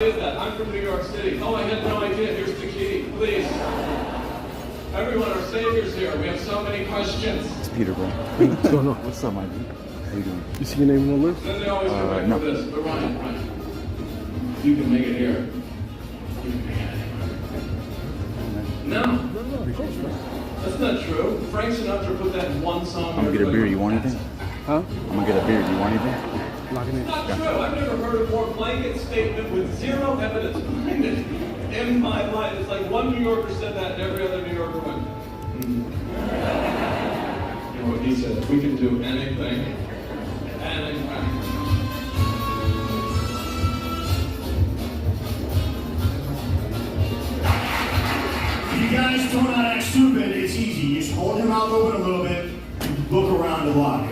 Is that? I'm from New York City. Oh, I had no idea. Here's the key. Please. Everyone, our savior's here. We have so many questions. It's Peter, bro. What's going on? What's up, my dude? How you doing? You see your name on the list? Then they always come back no. for this. But Ryan, you can make it here. You can make it anywhere. No. That's not true. Frank Sinatra put that in one song. I'm gonna get a beer. You want anything? Huh? I'm gonna get a beer. You want anything? Locking in. It's not true. I've never heard a more blanket statement with zero evidence behind it in my life. It's like one New Yorker said that and every other New Yorker went, You know what he said? We can do anything. Anything. You guys do not act stupid, it's easy. You just hold your mouth open a little bit, look around a lot.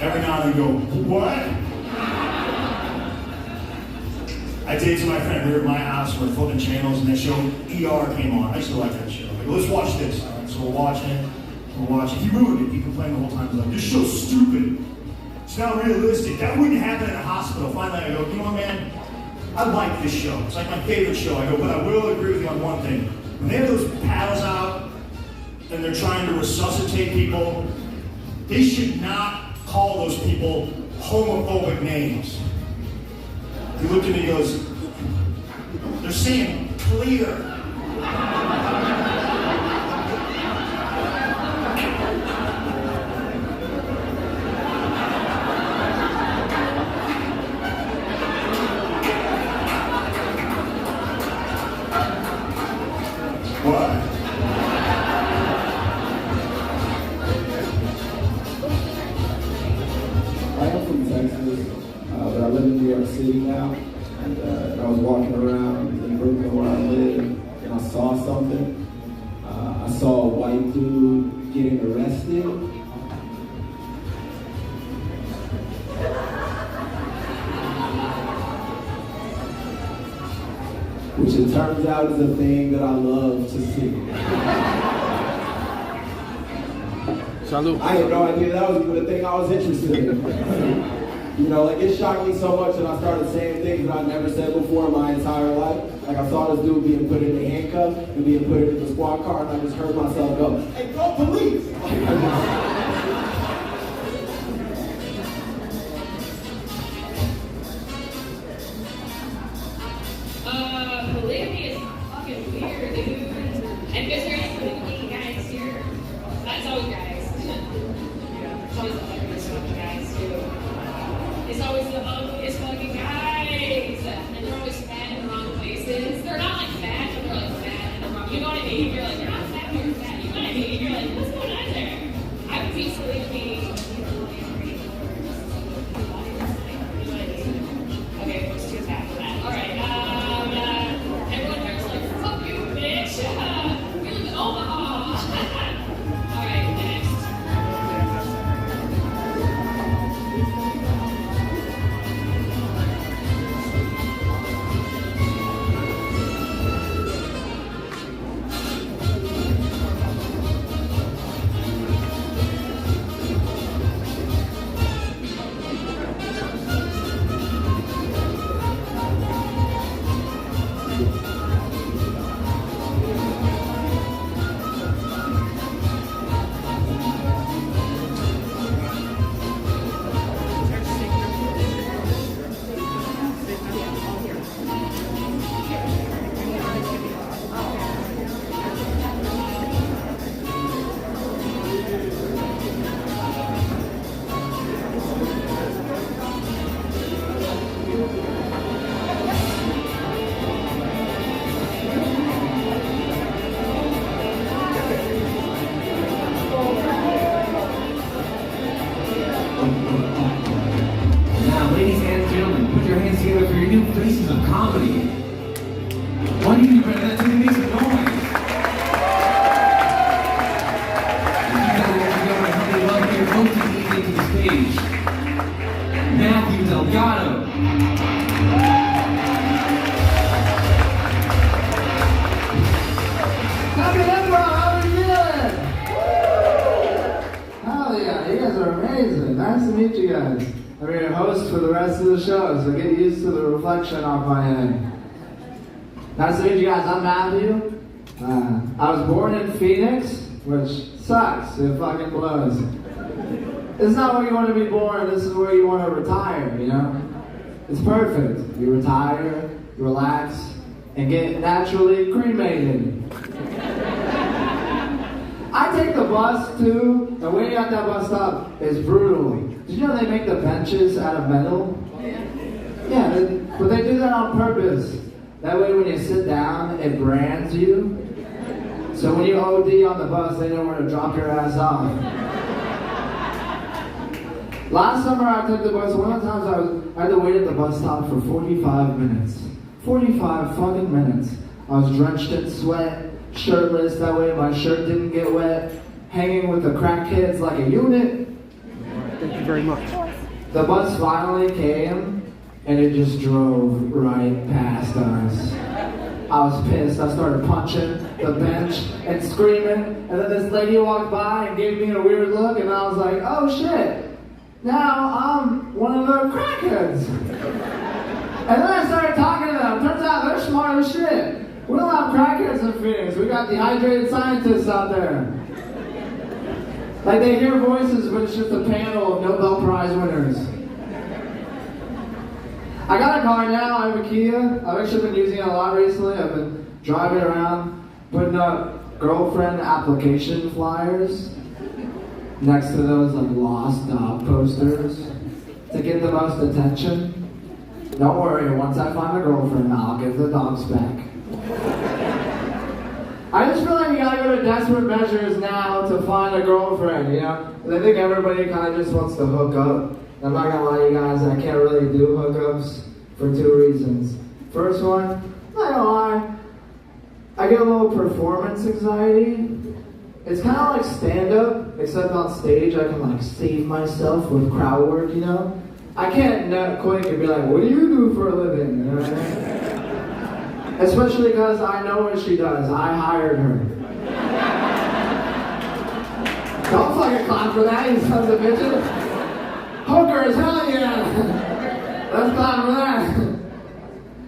Every now and then go, what? I dated my friend, we were at my house, we're flipping channels, and that show ER came on. I used to like that show. Like, let's watch this. All right, so we're watching it. He ruined it. He complained the whole time. He's like, this show's stupid. It's not realistic. That wouldn't happen in a hospital. Finally, I go, you know what, man? I like this show. It's like my favorite show. I go, but I will agree with you on one thing. When they have those paddles out and they're trying to resuscitate people, they should not call those people homophobic names. He looked at me and goes, they're saying clear. What? I'm from Texas, but I live in New York City now, and I was walking around in Brooklyn where I live, and I saw something. I saw a white dude getting arrested. Which it turns out is a thing that I love to see. Salud. I had no idea that was even a thing I was interested in. You know, like it shocked me so much that I started saying things that I'd never said before in my entire life. Like I saw this dude being put in a handcuff and being put into the squad car, and I just heard myself go, "Hey, go police!" Polygamy is fucking weird, dude. And because there ain't polygamy guys here. That's always guys. It's always the ugliest fucking guys, too. It's always the ugliest fucking guys. And they're always fat in the wrong places. They're not like fat, but they're like fat in the wrong. You know what I mean? You're like, you're not fat, but you're fat. You know what I mean? You're like, what's going on there? I would be polygamy. Okay, let's do that for that. Alright, everyone here's like, fuck you, bitch! We live in Omaha! Alright, next. Now, ladies and gentlemen, put your hands together for your new faces of comedy. Why do you need that? That makes some noise. Welcome your host this evening to the stage, Matthew Delgado. Happy Improv, how are you feeling? amazing. Nice to meet you guys. I'm your host for the rest of the show, so get used to the reflection off my head. Nice to meet you guys. I'm Matthew. I was born in Phoenix, which sucks. It fucking blows. It's not where you want to be born. This is where you want to retire, you know? It's perfect. You retire, relax, and get naturally cremated. I take the bus too, and waiting at that bus stop is brutal. Did you know they make the benches out of metal? Yeah, but they do that on purpose. That way when you sit down, it brands you. So when you OD on the bus, they know where to drop your ass off. Last summer I took the bus, one of the times I had to wait at the bus stop for 45 minutes. 45 fucking minutes. I was drenched in sweat, shirtless, that way my shirt didn't get wet, hanging with the crackheads like a unit. Thank you very much. The bus finally came, and it just drove right past us. I was pissed. I started punching the bench and screaming, and then this lady walked by and gave me a weird look, and I was like, oh shit, now I'm one of the crackheads. And then I started talking to them. Turns out they're smart as shit. We don't have crackheads in Phoenix. We got dehydrated scientists out there. Like they hear voices, but it's just a panel of Nobel Prize winners. I got a car now. I have a Kia. I've actually been using it a lot recently. I've been driving around, putting up girlfriend application flyers next to those like lost dog posters to get the most attention. Don't worry, once I find a girlfriend, I'll give the dogs back. I just feel like you gotta go to desperate measures now to find a girlfriend, you know? I think everybody kind of just wants to hook up. I'm not gonna lie to you guys, I can't really do hookups for two reasons. First one, I'm not gonna lie, I get a little performance anxiety. It's kind of like stand-up, except on stage I can like save myself with crowd work, you know? I can't nut quick and be like, what do you do for a living? You know what I mean? Especially because I know what she does. I hired her. Don't fucking clap for that, you sons of bitches. Hookers, hell yeah. Let's clap for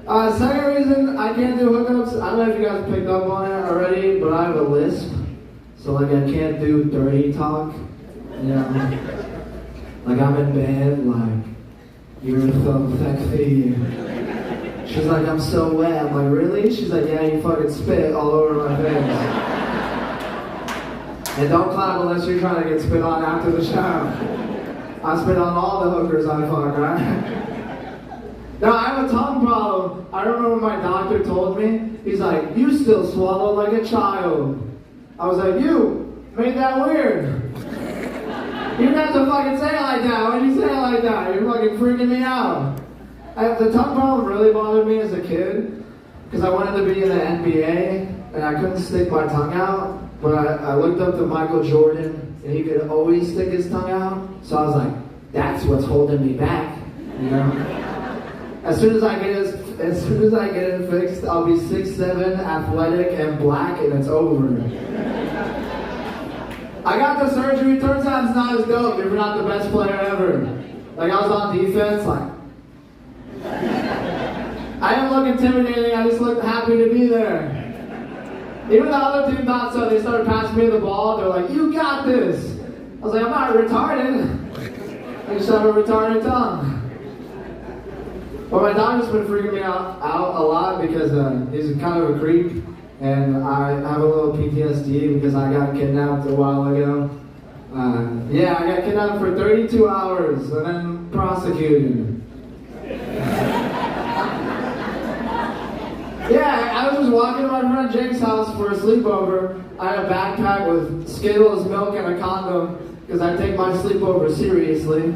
that. Second reason I can't do hookups, I don't know if you guys picked up on it already, but I have a lisp. So like I can't do dirty talk. You know? Like I'm in bed, like, you're so sexy. She's like, I'm so wet. I'm like, really? She's like, yeah, you fucking spit all over my face. And don't clap unless you're trying to get spit on after the show. I spit on all the hookers I fuck, right? Now, I have a tongue problem. I remember when my doctor told me, he's like, you still swallow like a child. I was like, you made that weird. You didn't have to fucking say it like that. Why'd you say it like that? You're fucking freaking me out. The tongue problem really bothered me as a kid because I wanted to be in the NBA and I couldn't stick my tongue out, but I looked up to Michael Jordan and he could always stick his tongue out, so I was like, that's what's holding me back, you know? As soon as I get it fixed, I'll be 6'7", athletic and black, and it's over. I got the surgery, turns out it's not as dope if you're not the best player ever. Like I was on defense, like, I didn't look intimidating, I just looked happy to be there. Even the other team thought so. They started passing me the ball, they're like, you got this. I was like, I'm not retarded. I just have a retarded tongue. But my doctor's been freaking me out a lot because he's kind of a creep. And I have a little PTSD because I got kidnapped a while ago. Yeah, I got kidnapped for 32 hours and then prosecuted. Yeah, I was just walking to my friend Jake's house for a sleepover. I had a backpack with Skittles, milk, and a condom because I take my sleepover seriously.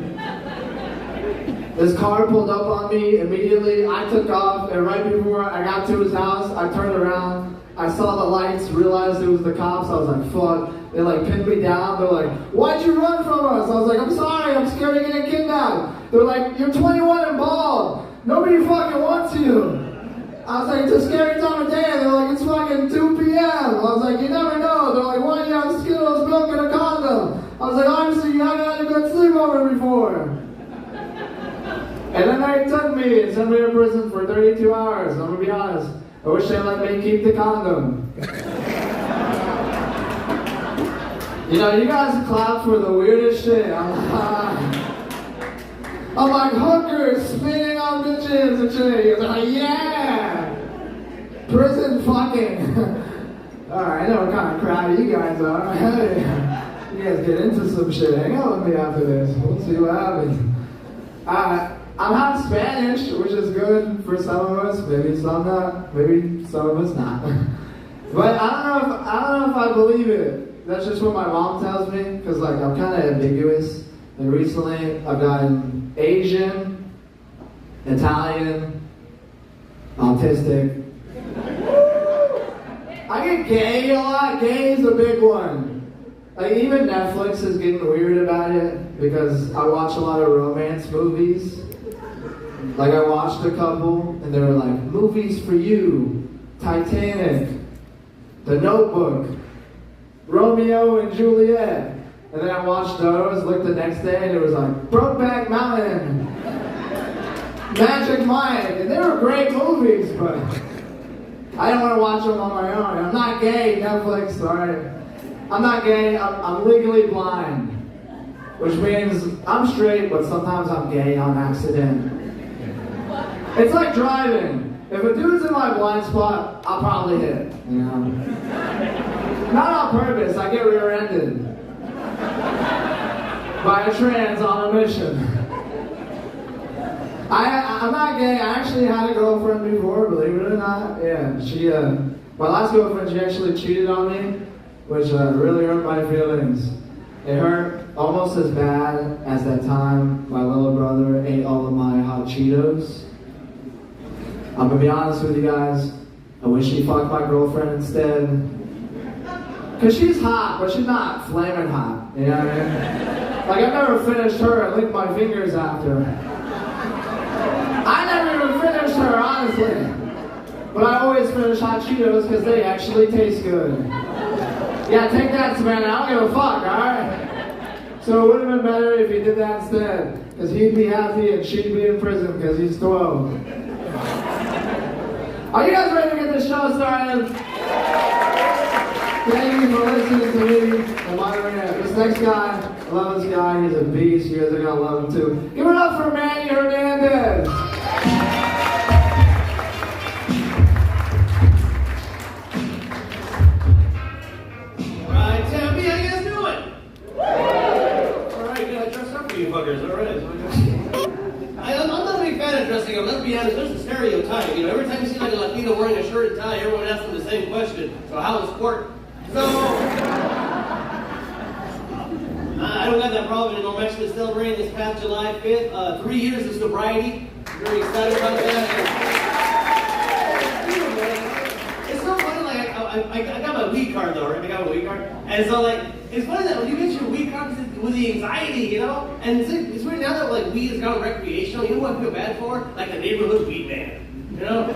This car pulled up on me immediately. I took off, and right before I got to his house, I turned around. I saw the lights, realized it was the cops. I was like, fuck. They like pinned me down. They're like, why'd you run from us? I was like, I'm sorry, I'm scared of getting kidnapped. They're like, you're 21 and bald. Nobody fucking wants you. I was like, it's a scary time of day. They're like, it's fucking 2 p.m. I was like, you never know. They're like, why do you have Skittles, milk, and a condom? I was like, obviously you haven't had a good sleepover me and send me to prison for 32 hours. I'm gonna be honest. I wish they let me keep the condom. You know, you guys clap for the weirdest shit. I'm like hookers spinning on bitches and shit. You're like, yeah! Prison fucking. Alright, I know what kind of crowd you guys are. Hey, you guys get into some shit. Hang out with me after this. We'll see what happens. I'm half Spanish, which is good for some of us. Maybe some not. Maybe some of us not. But I don't know if I believe it. That's just what my mom tells me, because like I'm kind of ambiguous. And recently I've gotten Asian, Italian, autistic. I get gay a lot. Gay is a big one. Like even Netflix is getting weird about it because I watch a lot of romance movies. Like I watched a couple and they were like, movies for you, Titanic, The Notebook, Romeo and Juliet. And then I watched those, looked the next day, and it was like, Brokeback Mountain, Magic Mike, and they were great movies, but I don't want to watch them on my own. I'm not gay, Netflix, sorry. I'm not gay, I'm legally blind, which means I'm straight, but sometimes I'm gay on accident. It's like driving. If a dude's in my blind spot, I'll probably hit, you know? Not on purpose, I get rear-ended. By a trans on a mission. I'm not gay. I actually had a girlfriend before, believe it or not. Yeah, my last girlfriend, she actually cheated on me, which really hurt my feelings. It hurt almost as bad as that time my little brother ate all of my hot Cheetos. I'm gonna be honest with you guys. I wish he fucked my girlfriend instead. Cause she's hot, but she's not flaming hot, you know what I mean? Like I've never finished her and licked my fingers after. I never even finished her, honestly. But I always finish hot Cheetos because they actually taste good. Yeah, take that, Savannah, I don't give a fuck, alright? So it would have been better if he did that instead. Because he'd be happy and she'd be in prison because he's 12. Are you guys ready to get this show started? Thank you for listening to me and moderating it. This next guy, I love this guy. He's a beast. You guys are going to love him too. Give it up for Manny Hernandez. All right, Tempe, how you guys doing? All right, good. I dressed up for you fuckers. All right. I'm not a big fan of dressing up. Let's be honest. There's a stereotype. You know, every time you see like a Latino wearing a shirt and tie, everyone asks them the same question. So how is court? So, I don't have that problem anymore. I'm actually celebrating this past July 5th, 3 years of sobriety. I'm very excited about that. It's so funny, like, I got my weed card though, right? I got my weed card. And so, like, it's funny that when you get your weed card with the anxiety, you know? And it's weird now that, like, weed has gone recreational. You know what I feel bad for? Like the neighborhood weed man, you know?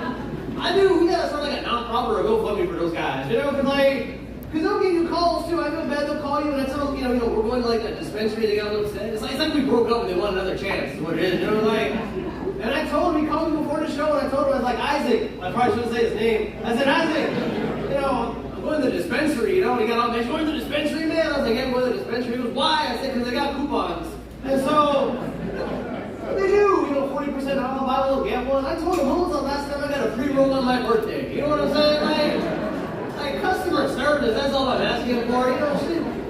we gotta start like a non-profit or a GoFundMe for those guys, you know? Because they'll give you calls too. I feel bad. They'll call you and I tell them, you know, we're going to like a dispensary. They got a little upset. It's like we broke up and they want another chance. Is what it is. You know, like. And I told him, he called me before the show, and I told him, I was like, Isaac. I probably shouldn't say his name. I said, Isaac, you know, I'm going to the dispensary. You know, and he got all mad. You going to the dispensary, man? I was like, yeah, I'm going to the dispensary. He goes, why? I said, because they got coupons. And so they do. You know, 40% off. Buy a little gamble. And I told him, when was the last time I got a pre-roll on my birthday? You know what I'm saying? Like customer service, that's all I'm asking for.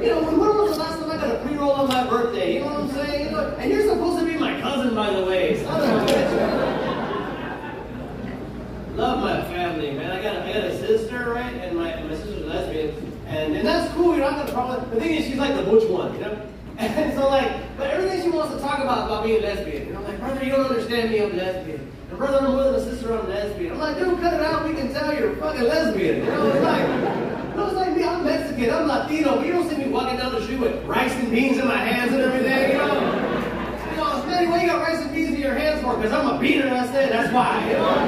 You know, when was the last time I got a pre-roll on my birthday? You know what I'm saying? You know, and you're supposed to be my cousin, by the way. Son of a bitch. Love my family, man. I got a sister, right? And my sister's lesbian. And that's cool, you know, I got a problem. The thing is, she's like the butch one, you know? And so, like, but everything she wants to talk about being lesbian. You know, like, brother, you don't understand me, I'm lesbian. And brother, I'm with a sister, I'm lesbian. I'm like, dude, cut it out, we can tell you're fucking lesbian. You know, it's like me, I'm Mexican, I'm Latino, but you don't see me walking down the street with rice and beans in my hands and everything, you know? You know, Manny, why you got rice and beans in your hands for? Because I'm a beater, that's it, that's why, you know?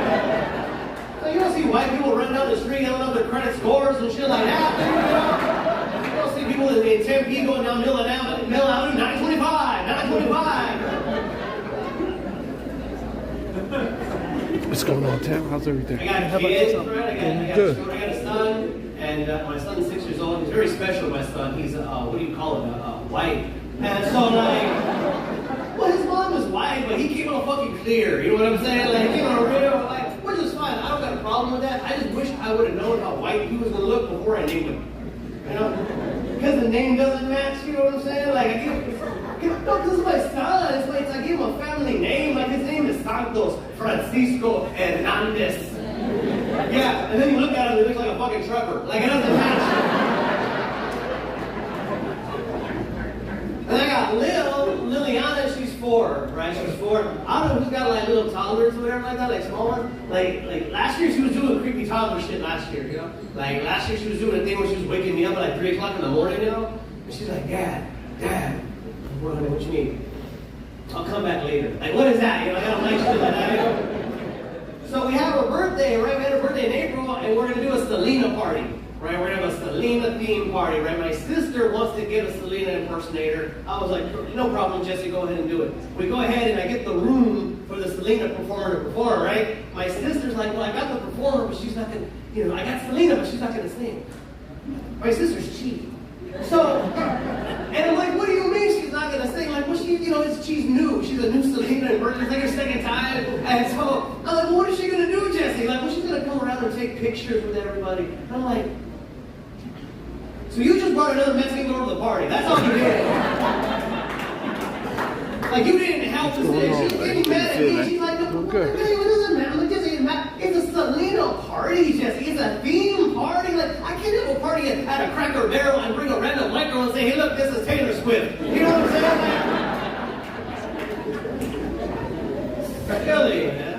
So you don't see white people running down the street yelling up their credit scores and shit like that, you know? You don't see people in Tempe going down Mill Avenue, 925, 925. going on, Tim? How's everything? I got kids, right? I got a son, and my son's 6 years old. He's very special, my son. He's, what do you call it, white. And so, like, well, his mom was white, but he came out fucking clear. You know what I'm saying? Like, you know, real, like, which is fine. I don't got a problem with that. I just wish I would have known how white he was going to look before I named him. You know? Because the name doesn't match, you know what I'm saying? Like, no, this is my son. It's like I gave him a family name. Like, his name is Santos Francisco Hernandez. Yeah, and then you look at him, he looks like a fucking trucker. Like, it doesn't match. And I got Liliana, she's 4, right? She's 4. I don't know who's got like little toddlers or whatever like that, like small ones. Like last year she was doing creepy toddler shit last year, you know? Like last year she was doing a thing where she was waking me up at like 3 o'clock in the morning, you know? And she's like, Dad, what you need? I'll come back later. Like, what is that? You know, I don't like shit like that, you know? So we have her birthday, right? We had her birthday in April, and we're gonna do a Selena party. Right, we're gonna have a Selena theme party, right? My sister wants to get a Selena impersonator. I was like, no problem, Jesse, go ahead and do it. We go ahead and I get the room for the Selena performer to perform, right? My sister's like, well, I got the performer, but she's not gonna, you know, I got Selena, but she's not gonna sing. My sister's cheap. So, and I'm like, what do you mean she's not gonna sing? Like, well, she's new. She's a new Selena impersonator. It's like her second time. And so, I'm like, well, what is she gonna do, Jesse? Like, well, she's gonna come around and take pictures with everybody. And I'm like, so you just brought another Mexican girl to the party. That's all you did. Like, you didn't help us today. She's getting mad at me. She's like, no, what does it matter? I'm like, Jesse, it's a Selena party, Jesse. It's a theme party. Like, I can't have a party at a Cracker Barrel and bring a random white girl and say, hey, look, this is Taylor Swift. You know what I'm saying? Really, man.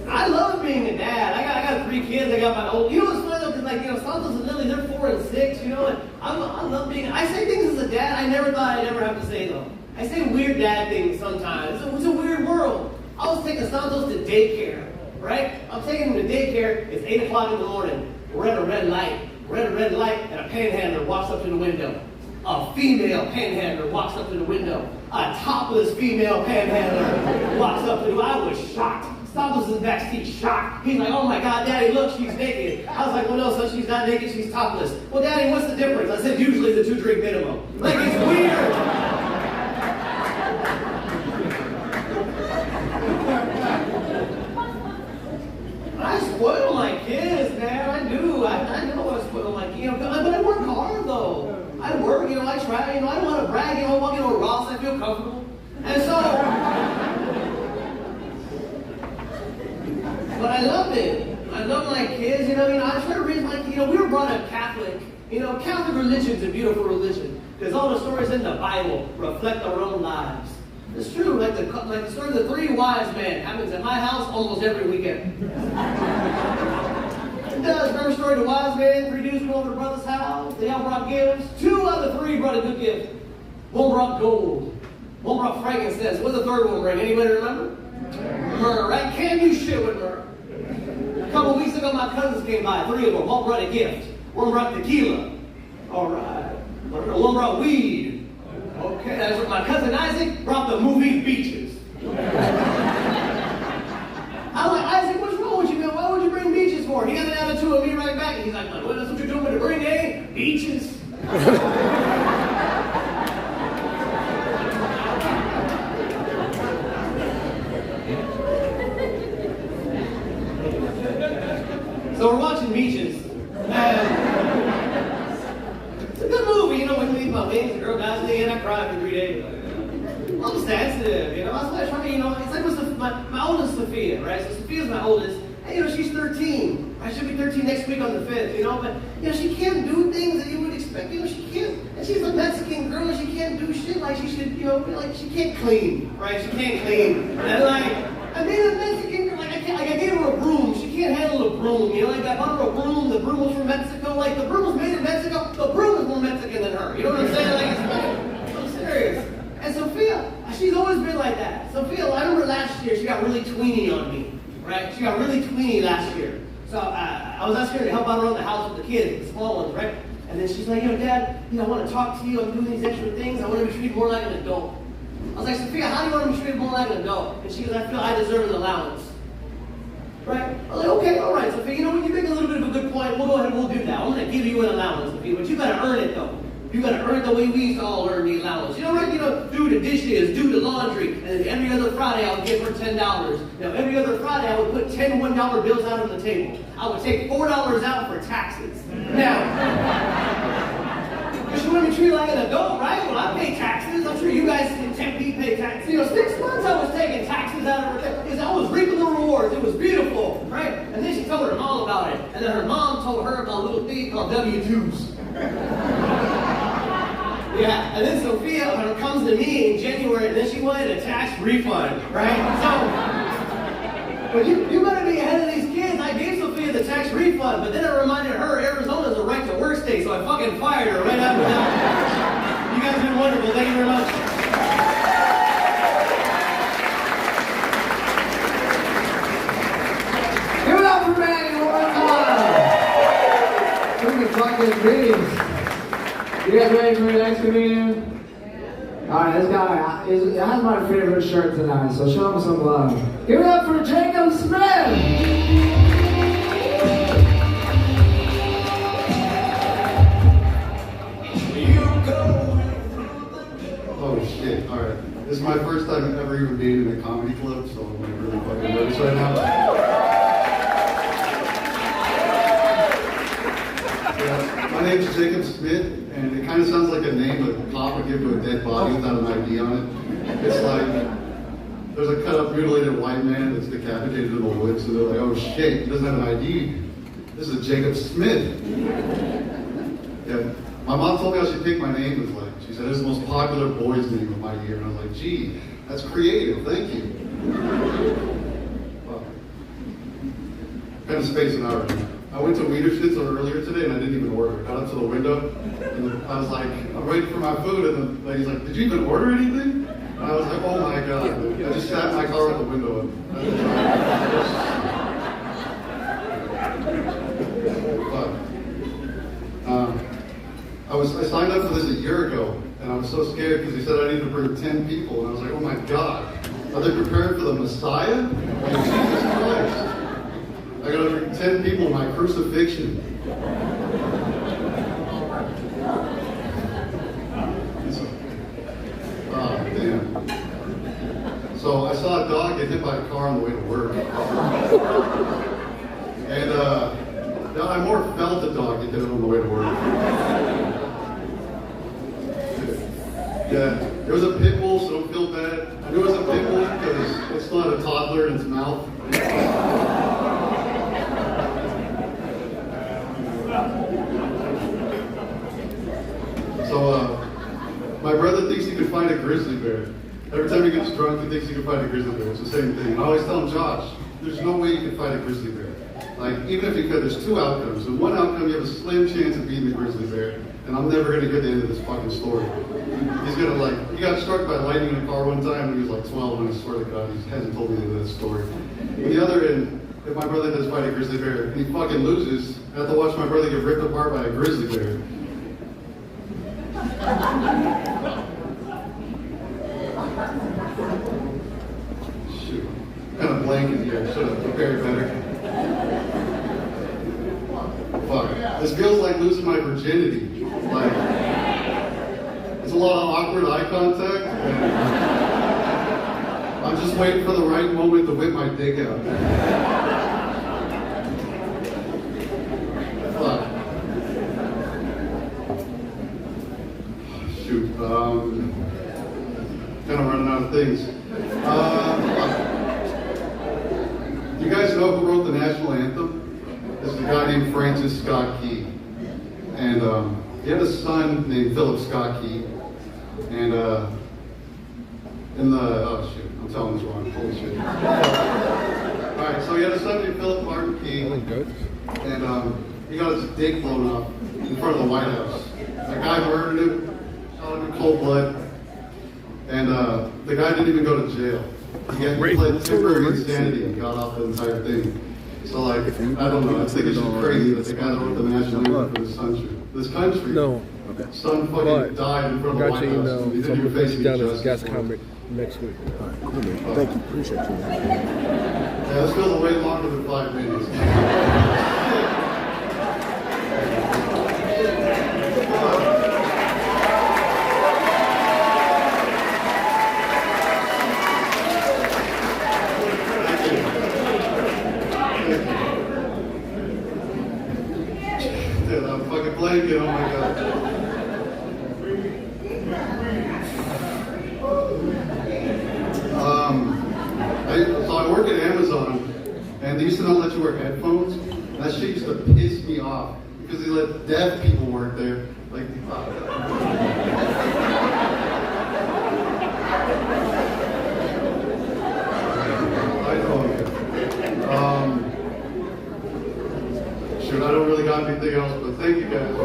I love being a dad. I got 3 kids. I got my old. You know what's funny though? Because like, you know, Santos and Lily, they're 4 and 6. You know, and I love being. I say things as a dad I never thought I'd ever have to say though. I say weird dad things sometimes. It's a weird world. I was taking Santos to daycare, right? I'm taking him to daycare. It's 8 o'clock in the morning. We're at a red light. And a panhandler walks up to the window. A female panhandler walks up to the window. A topless female panhandler walks up to the window. I was shocked. Santos is backstage shocked. He's like, oh my God, Daddy, look, she's naked. I was like, well, no, son, she's not naked, she's topless. Well, Daddy, what's the difference? I said, usually the 2-drink minimum. Like, it's weird. I spoil my kids, man. I do. I know I spoil my kids. You know, but I work hard, though. I work, you know, I try. You know, I don't want to brag. You know, I walk into a Ross, I feel comfortable. And so... But I love it. I love my kids, you know, I try to raise my kids. You know, we were brought up Catholic. You know, Catholic religion's a beautiful religion. Because all the stories in the Bible reflect our own lives. It's true, like the story of the 3 wise men happens at my house almost every weekend. It does. Remember the story of the wise men? 3 dudes went over to brother's house. They all brought gifts. 2 out of the 3 brought a good gift. 1 brought gold. 1 brought frankincense. What did the 3rd one bring? Anybody remember? Myrrh, right? Can't do shit with myrrh. A couple weeks ago, my cousins came by, 3 of them. 1 brought a gift. 1 brought tequila. All right. 1 brought weed. Okay, that's what my cousin Isaac brought the movie Beaches. I'm like, Isaac, what's wrong with you, man? Why would you bring Beaches for? He got an attitude of me right back. And he's like, well, that's what you're doing with the bring, eh? Beaches. So we're watching Beaches, and it's a good movie, you know, when you leave my wings, the girl dies again, I cry for 3 days. I'm sensitive, you know, that's why I try to, you know, it's like with my oldest Sophia, right? So Sophia's my oldest, and you know, she's 13. I should be 13 next week on the 5th, you know, but, you know, she can't do things that you would expect, you know, she can't, and she's a Mexican girl, and she can't do shit like she should, you know, like she can't clean, right? She can't clean, and like, I mean, a Mexican girl, like I gave her a broom, she can't handle a broom, you know, like I bought her a broom, the broom was from Mexico, like the broom was made in Mexico, the broom is more Mexican than her, you know what I'm saying? Like, it's funny, I'm serious. And Sophia, she's always been like that. Sophia, I remember last year, she got really tweeny on me, right? She got really tweeny last year. So I was asking her to help out around the house with the kids, the small ones, right? And then she's like, you know, Dad, you know, I want to talk to you, I'm doing these extra things, I want to be treated more like an adult. I was like, Sophia, how do you want to be treated more like an adult? And she goes, I feel I deserve an allowance. Right? I was like, okay, all right, Sophia, you know what, you make a little bit of a good point. We'll go ahead and we'll do that. I'm going to give you an allowance, Sophia, but you got to earn it, though. You got to earn it the way we used to all earn the allowance. You know, right? You know, do the dishes, do the laundry, and then every other Friday I would give her $10. Now, every other Friday I would put 10 $1 bills out on the table. I would take $4 out for taxes. Now, she wanted me treated like an adult, right? Well, I pay taxes. I'm sure you guys in Tempe pay taxes. You know, 6 months I was taking taxes out of her. I was reaping the rewards. It was beautiful, right? And then she told her mom about it. And then her mom told her about a little thing called W-2s. Yeah, and then Sophia comes to me in January, and then she wanted a tax refund, right? So, but you better be ahead of these kids. I gave Sophia the tax refund, but then I reminded her Arizona's a right to work state, so I fucking fired her right after that. You guys have been wonderful. Thank you very much. Give it up for Manny one more time. Look at fucking greetings. You guys ready for the next comedian? Alright, this guy has my favorite shirt tonight, so show him some love. Give it up for Jacob Smith! Oh shit, alright. This is my first time ever even being in a comedy club, so I'm like really fucking nervous right now. My name is Jacob Smith, and it kind of sounds like a name a cop would give to a dead body without an ID on it. It's like, there's a cut up mutilated white man that's decapitated in the woods, so they're like, oh shit, he doesn't have an ID. This is Jacob Smith. Yeah. My mom told me I should pick my name. It was like, she said, it's the most popular boy's name of my year. And I was like, gee, that's creative, thank you. Well, kind of spacing out right now. I went to Wiederschnitzel earlier today and I didn't even order. I got up to the window and I was like, I'm waiting for my food, and the lady's like, did you even order anything? And I was like, oh my god. I just sat in my car at the window and I I signed up for this a year ago, and I was so scared because he said I needed to bring 10 people, and I was like, oh my god, are they preparing for the Messiah? Like, Jesus Christ. I gotta bring 10 people in my crucifixion. Oh, damn. So I saw a dog get hit by a car on the way to work. And I more felt the dog get hit on the way to work. Yeah, it was a pit bull, so don't feel bad. I knew it was a pit bull because it's not a toddler in its mouth. So, my brother thinks he can fight a grizzly bear. Every time he gets drunk, he thinks he can fight a grizzly bear. It's the same thing. I always tell him, Josh, there's no way you can fight a grizzly bear. Like, even if you could, there's 2 outcomes. In one outcome, you have a slim chance of beating the grizzly bear, and I'm never gonna get the end of this fucking story. He's gonna he got struck by lightning in a car one time when he was like 12, and I swear to God, he hasn't told me the end of that story. On the other end, if my brother does fight a grizzly bear, and he fucking loses, I have to watch my brother get ripped apart by a grizzly bear. Shoot. Kind of blank in here. Should have prepared better. Fuck. This feels like losing my virginity. Like, it's a lot of awkward eye contact. I'm just waiting for the right moment to whip my dick out. Fuck. Shoot. Kind of running out of things. You guys know who wrote the national anthem? This is a guy named Francis Scott Key. And he had a son named Philip Scott Key. And oh shit, I'm telling this wrong. Holy shit. Alright, so he had a son named Philip Martin Key. And he got his dick blown off in front of the White House. The guy murdered him, shot him in cold blood. And the guy didn't even go to jail. He pled temporary insanity and got off the entire thing. So like, I don't know, I think it's just crazy that the guy that wrote the national anthem for this country, son fucking died in front of the White House. He didn't even face any justice. Next week. All right, cool, man. Thank you. Appreciate you. Yeah, this feels way longer than 5 minutes. Dude, that fucking blanket, oh my god. So I work at Amazon, and they used to not let you wear headphones. And that shit used to piss me off because they let deaf people work there. Like, I know. Shoot, I don't really got anything else, but thank you guys.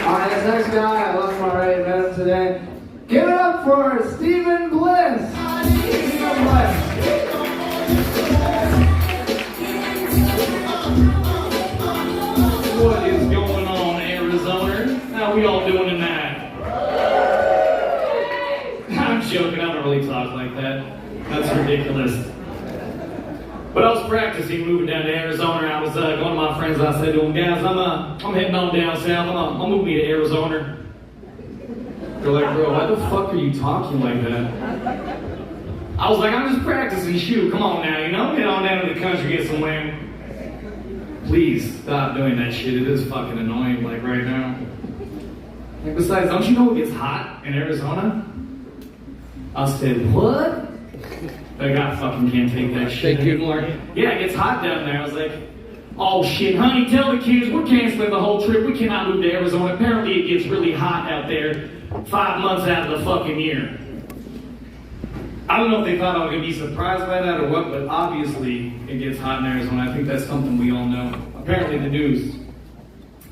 Alright, this next guy, I love him already, met him today. Give it up for Stephen Bliss! Stephen Bliss. What is going on, Arizona? How we all doing tonight? I'm joking, I don't really talk like that. That's ridiculous. But I was practicing moving down to Arizona. I was going to my friends. I said to them, guys, I'm heading on down south. I'm moving to Arizona. They're like, bro, why the fuck are you talking like that? I was like, I'm just practicing. Shoot, come on now, you know? Get on down to the country, get some land. Please stop doing that shit. It is fucking annoying, like right now. And besides, don't you know it gets hot in Arizona? I said, what? Like, I fucking can't take that shit anymore. Yeah, it gets hot down there. I was like, oh shit, honey, tell the kids we're canceling the whole trip. We cannot move to Arizona. Apparently it gets really hot out there 5 months out of the fucking year. I don't know if they thought I was going to be surprised by that or what, but obviously it gets hot in Arizona. I think that's something we all know. Apparently the news,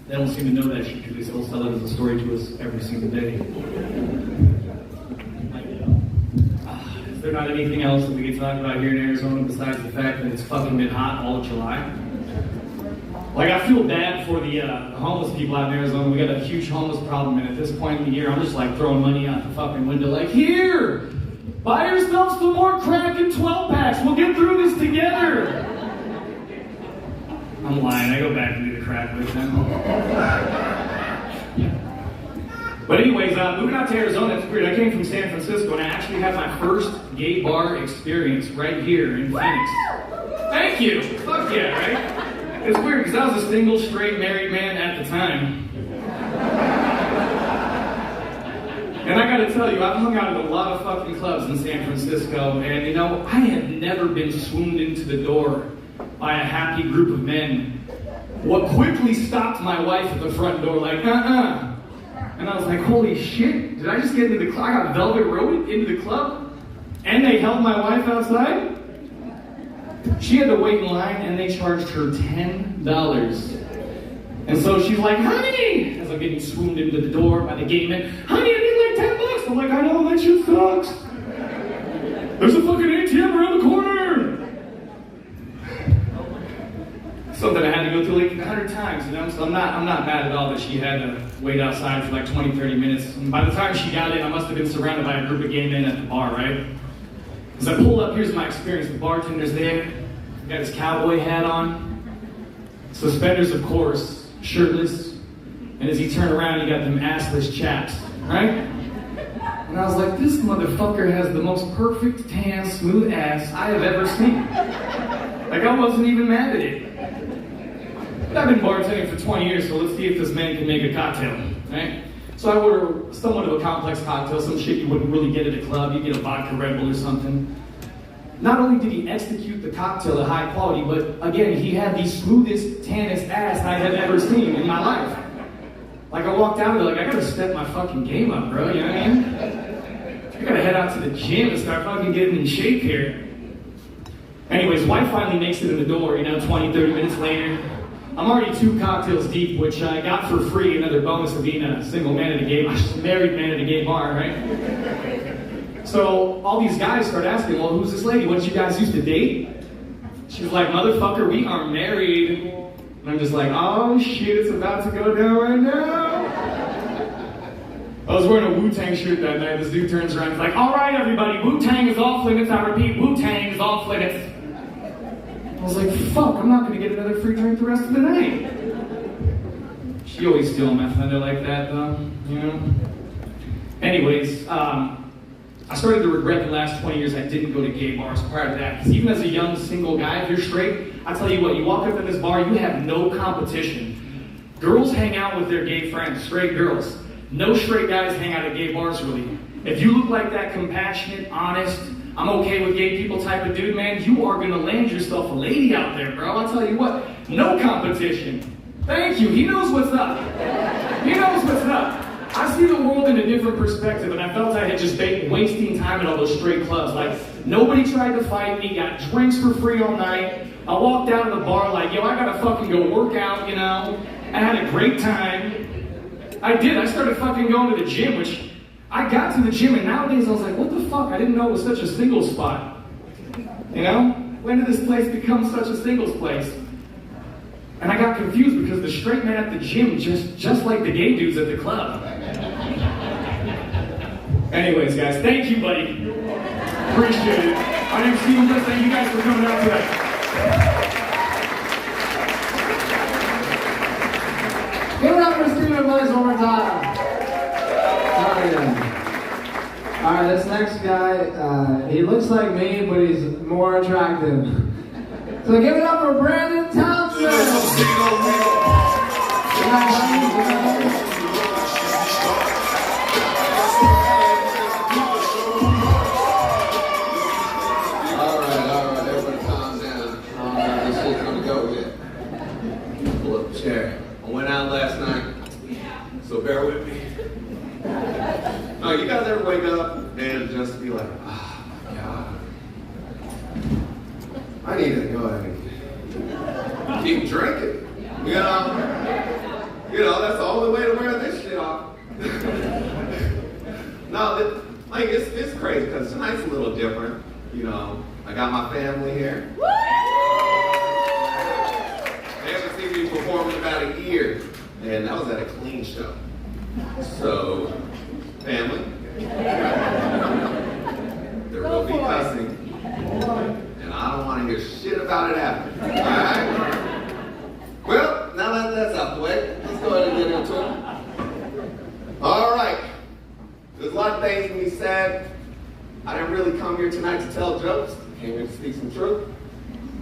they don't seem to know that shit because they still tell it as a story to us every single day. Is there not anything else that we can talk about here in Arizona besides the fact that it's fucking been hot all of July? Like, I feel bad for the homeless people out in Arizona. We got a huge homeless problem, and at this point in the year, I'm just like throwing money out the fucking window like, here! Buy yourself some more crack and 12-packs. We'll get through this together. I'm lying. I go back and do the crack with them. But anyways, moving out to Arizona, it's weird. I came from San Francisco, and I actually had my first gay bar experience right here in Phoenix. Thank you. Fuck yeah, right? It's weird because I was a single, straight, married man at the time. And I gotta tell you, I've hung out at a lot of fucking clubs in San Francisco, and you know, I have never been swooned into the door by a happy group of men. What quickly stopped my wife at the front door, like, And I was like, holy shit, did I just get into the club? I got velvet roped into the club? And they held my wife outside? She had to wait in line, and they charged her $10. And so she's like, honey, as I'm getting swooned into the door by the gate man, honey, I need like $10. I'm like, I know, that shit sucks. There's a fucking ATM around the corner. Something I had to go through like 100 times, you know? So I'm not mad at all that she had to wait outside for like 20, 30 minutes. And by the time she got in, I must have been surrounded by a group of gay men at the bar, right? As I pull up, here's my experience. The bartender's there, got his cowboy hat on, suspenders, of course, shirtless, and as he turned around, he got them assless chaps, right? And I was like, this motherfucker has the most perfect, tan, smooth ass I have ever seen. Like, I wasn't even mad at it. But I've been bartending for 20 years, so let's see if this man can make a cocktail, right? So I order somewhat of a complex cocktail, some shit you wouldn't really get at a club. You get a vodka Red Bull or something. Not only did he execute the cocktail at high quality, but again, he had the smoothest, tannest ass I have ever seen in my life. Like, I walked out of there like, I gotta step my fucking game up, bro, you know what I mean? I gotta head out to the gym and start fucking getting in shape here. Anyways, wife finally makes it in the door, you know, 20, 30 minutes later. I'm already 2 cocktails deep, which I got for free, another bonus of being a single man at a gay, married man at a gay bar, right? So all these guys start asking, well, who's this lady? What did you guys used to date? She's like, motherfucker, we are married. And I'm just like, oh shit, it's about to go down right now. I was wearing a Wu-Tang shirt that night. This dude turns around and he's like, all right, everybody, Wu-Tang is off limits. I repeat, Wu-Tang is off limits. I was like, fuck, I'm not going to get another free drink the rest of the night. She always steal meth under like that, though, you know? Anyways, I started to regret the last 20 years I didn't go to gay bars prior to that. Because even as a young single guy, if you're straight, I tell you what, you walk up in this bar, you have no competition. Girls hang out with their gay friends, straight girls. No straight guys hang out at gay bars, really. If you look like that compassionate, honest, I'm okay with gay people type of dude, man, you are gonna land yourself a lady out there, bro. I'll tell you what, no competition. Thank you, he knows what's up. He knows what's up. I see the world in a different perspective, and I felt I had just been wasting time at all those straight clubs. Like, nobody tried to fight me, got drinks for free all night. I walked out of the bar like, yo, I gotta fucking go work out, you know? I had a great time. I did. I started fucking going to the gym, which I got to the gym, and nowadays I was like, what the fuck? I didn't know it was such a singles spot. You know? When did this place become such a singles place? And I got confused because the straight men at the gym just like the gay dudes at the club. Anyways, guys, thank you, buddy. Appreciate it. My name's Steven. Thank you guys for coming out today. Give it up for Steven Blaze one more time. Oh, yeah. Alright, this next guy, he looks like me, but he's more attractive. So give it up for Brandon Townsend! Alright, everybody calm down. I don't know how this shit's gonna go yet. Pull up a chair. I went out last night, so bear with me. No, you guys ever wake up and just be like, oh my God, I need to go ahead and keep drinking. You know, that's the only way to wear this shit off. No, it's crazy because tonight's a little different. You know, I got my family here. They haven't seen me perform in about a year, and that was at a clean show. So, family, there will be cussing, and I don't want to hear shit about it after. All right? Well, now that that's out the way, let's go ahead and get into it. All right. There's a lot of things to be said. I didn't really come here tonight to tell jokes. I came here to speak some truth.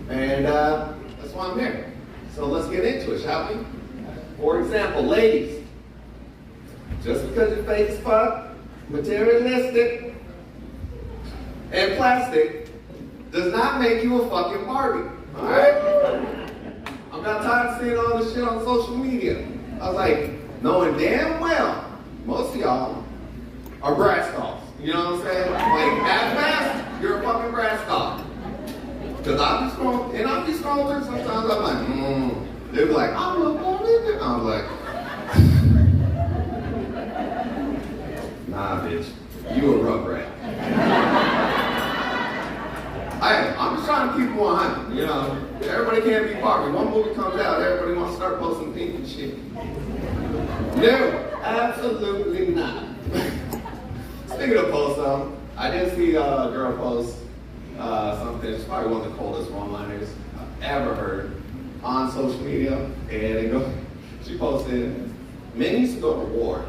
And that's why I'm here. So let's get into it, shall we? For example, ladies, just because you're fake as fuck, materialistic, and plastic does not make you a fucking Barbie. Alright? I'm not tired of seeing all this shit on social media. I was like, knowing damn well most of y'all are brass dolls. You know what I'm saying? Like, at best, you're a fucking brass doll. Because I'll be scrolling through sometimes, I'm like, They'll be like, I'm a Barbie. I'm like, nah, bitch, you a rugrat. I'm just trying to keep it 100, you know. Everybody can't be Barbie. One movie comes out, everybody wants to start posting pink and shit. No, absolutely not. Speaking of posts, I did see a girl post something. It's probably one of the coldest one-liners I've ever heard on social media. And she posted, men used to go to war,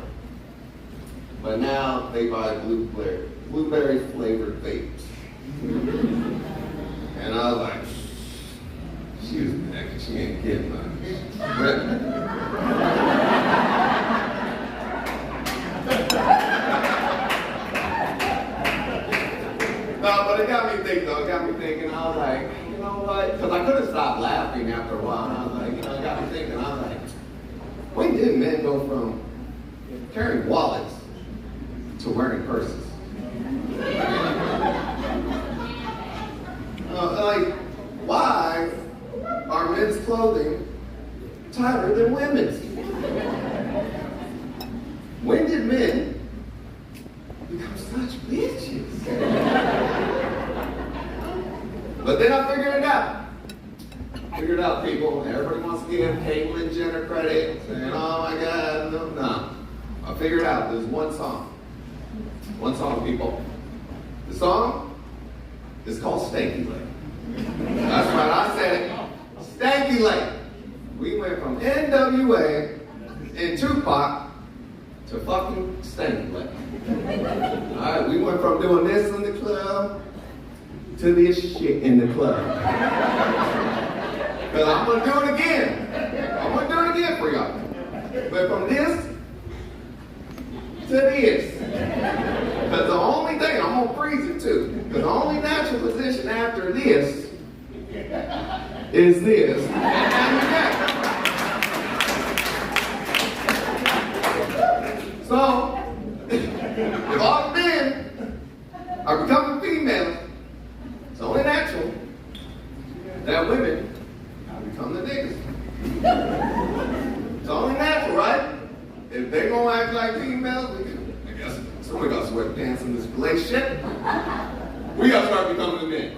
but now they buy blueberry flavored vapes. And I was like, she was back, she ain't kidding much. No, but it got me thinking though, I was like, you know what? Because I couldn't stop laughing after a while, and I was like, you know, it got me thinking, I was like, when did men go from carrying wallets to wearing purses? Like, why are men's clothing tighter than women's? When did men become such bitches? But then I figured it out. Figure it out, people. Everybody wants to give Caitlyn Jenner credit, saying, oh my God, no. I figured it out. There's one song. One song, people. The song is called Stanky Leg. That's right, I said it. Stanky Leg. We went from NWA and Tupac to fucking Stanky Leg. Alright, we went from doing this in the club to this shit in the club. Because I'm going to do it again. I'm going to do it again for y'all. But from this to this. Because the only thing, I'm going to freeze it too. Because the only natural position after this is this. And that. So, if all men are becoming females, it's only natural that women become the niggas. It's only natural, right? If they gonna act like females, I guess somebody got sweatpants in this relationship. We gotta start becoming the men,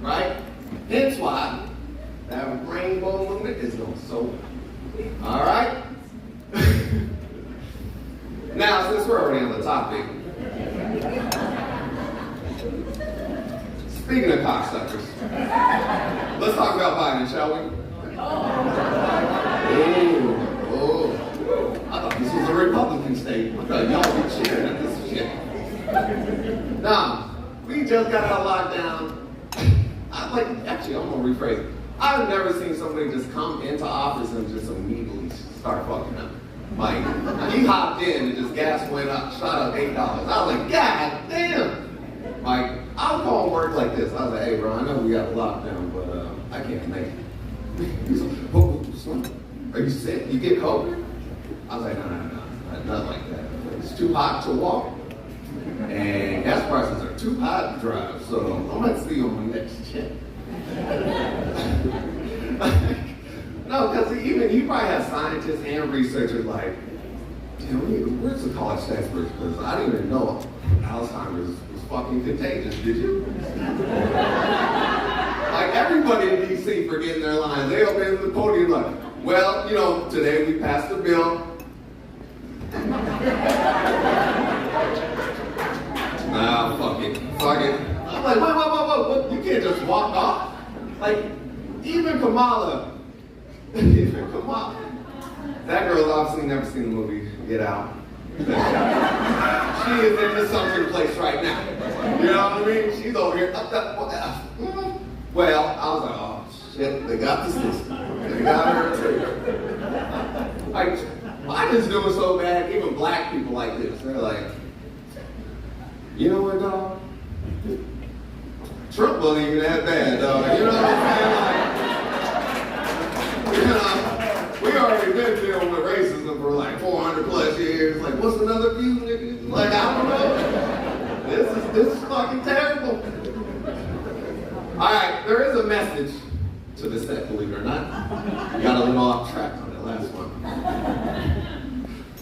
right? Hence why that rainbow movement is going so. All right? Now, since we're already on the topic, speaking of cocksuckers, let's talk about Biden, shall we? Oh. I thought this was a Republican state. I thought y'all be cheering at this shit. Now, we just got out of lockdown. I'm gonna rephrase it. I've never seen somebody just come into office and just immediately start fucking up. Like, he hopped in and just gas went up, shot up $8. I was like, God damn! Like, I'll call work like this. I was like, hey bro, I know we got a lockdown, but I can't make it. He's like, what's wrong? Are you sick? You get COVID? I was like, no, not like that. It's too hot to walk. And gas prices are too high to drive, so I'm gonna see you on my next check. No, because even you probably have scientists and researchers like, damn, where's the college experts? Because I didn't even know Alzheimer's was fucking contagious, did you? Like everybody in DC forgetting their lines. They open the podium like, well, today we passed a bill. Nah, fuck it. I'm like, wait, you can't just walk off. Like, even Kamala. That girl's obviously never seen the movie Get Out. She is in the sunken place right now. You know what I mean? She's over here. Well, I was like, oh shit, they got the system. They got her too. Like, Biden's doing so bad, even black people like this. They're like, you know what, dog? Trump wasn't even that bad, dog. You know what I'm saying? Like, we already been dealing with racism for like 400 plus years. Like, what's another view, nigga? Like, I don't know. This is fucking terrible. All right, there is a message to this set, believe it or not. You got a little off track on that last one.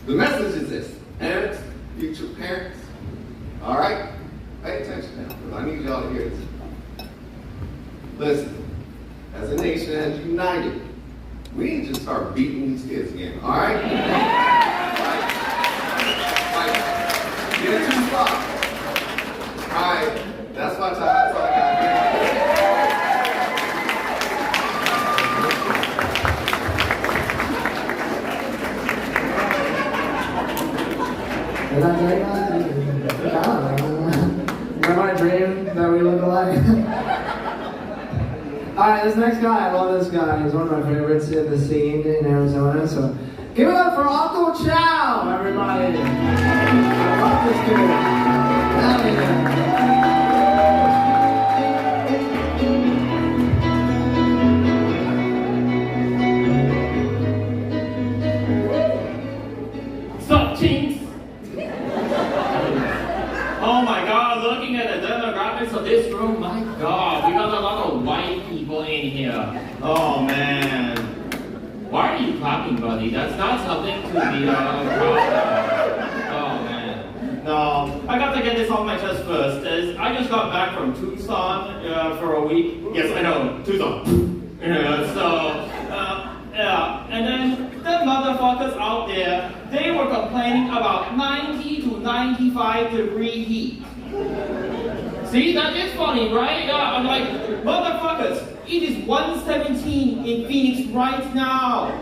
The message is this: parents, future parents. All right, pay attention now, because I need y'all to hear this. Listen, as a nation, as united, we need to start beating these kids again, all right? Like, get it too far. All right, that's my time, that's all I got. Remember my dream that we look alike? Alright, this next guy, I love this guy. He's one of my favorites in the scene in Arizona. So give it up for Uncle Chow, everybody. I love this kid. Hell yeah. Oh my God, looking at the demographics of this room, my God, we got a lot of white people in here. Oh man. Why are you clapping, buddy? That's not something to be proud of. Oh man. No, I got to get this off my chest first. I just got back from Tucson for a week. Yes, I know, Tucson. Yeah, and then the motherfuckers out there, they were complaining about 90 to 95 degree heat. See, that is funny, right? Yeah, I'm like, motherfuckers, it is 117 in Phoenix right now.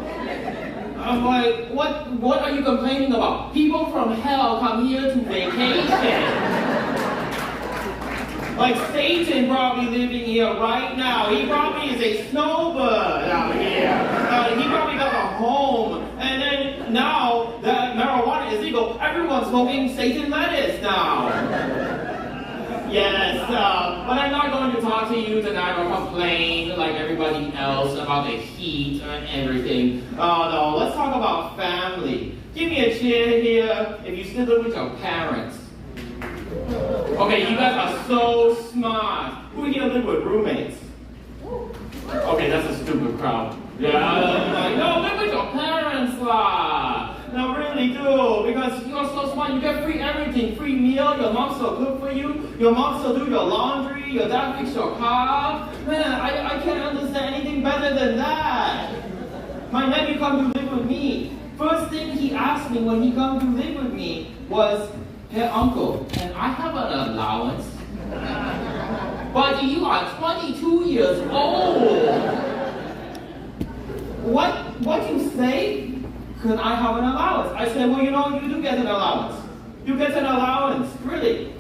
I'm like, what are you complaining about? People from hell come here to vacation. Like Satan probably living here right now. He probably is a snowbird out here. He probably got a home. And then now that marijuana is legal, everyone's smoking Satan lettuce now. Yes, but I'm not going to talk to you tonight or complain like everybody else about the heat and everything. Oh no, let's talk about family. Give me a cheer here if you still live with your parents. Okay, you guys are so smart. Who here live with roommates? Okay, that's a stupid crowd. Yeah, like, no, live with your parents lah. No, really do, because you're so smart. You get free everything, free meal. Your mom still cook for you. Your mom still do your laundry. Your dad fix your car. Man, I can't understand anything better than that. My nephew come to live with me. First thing he asked me when he come to live with me was, "Hey, uncle, can I have an allowance?" But you are 22 years old. What you say? Could I have an allowance? I said, well, you know, you do get an allowance. You get an allowance, really.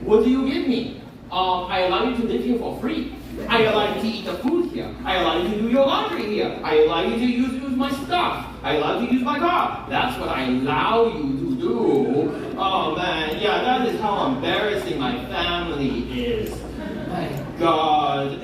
What do you give me? I allow you to live here for free. I allow you to eat the food here. I allow you to do your laundry here. I allow you to use my stuff. I allow you to use my car. That's what I allow you to do. Oh man, yeah, that is how embarrassing my family is. My God.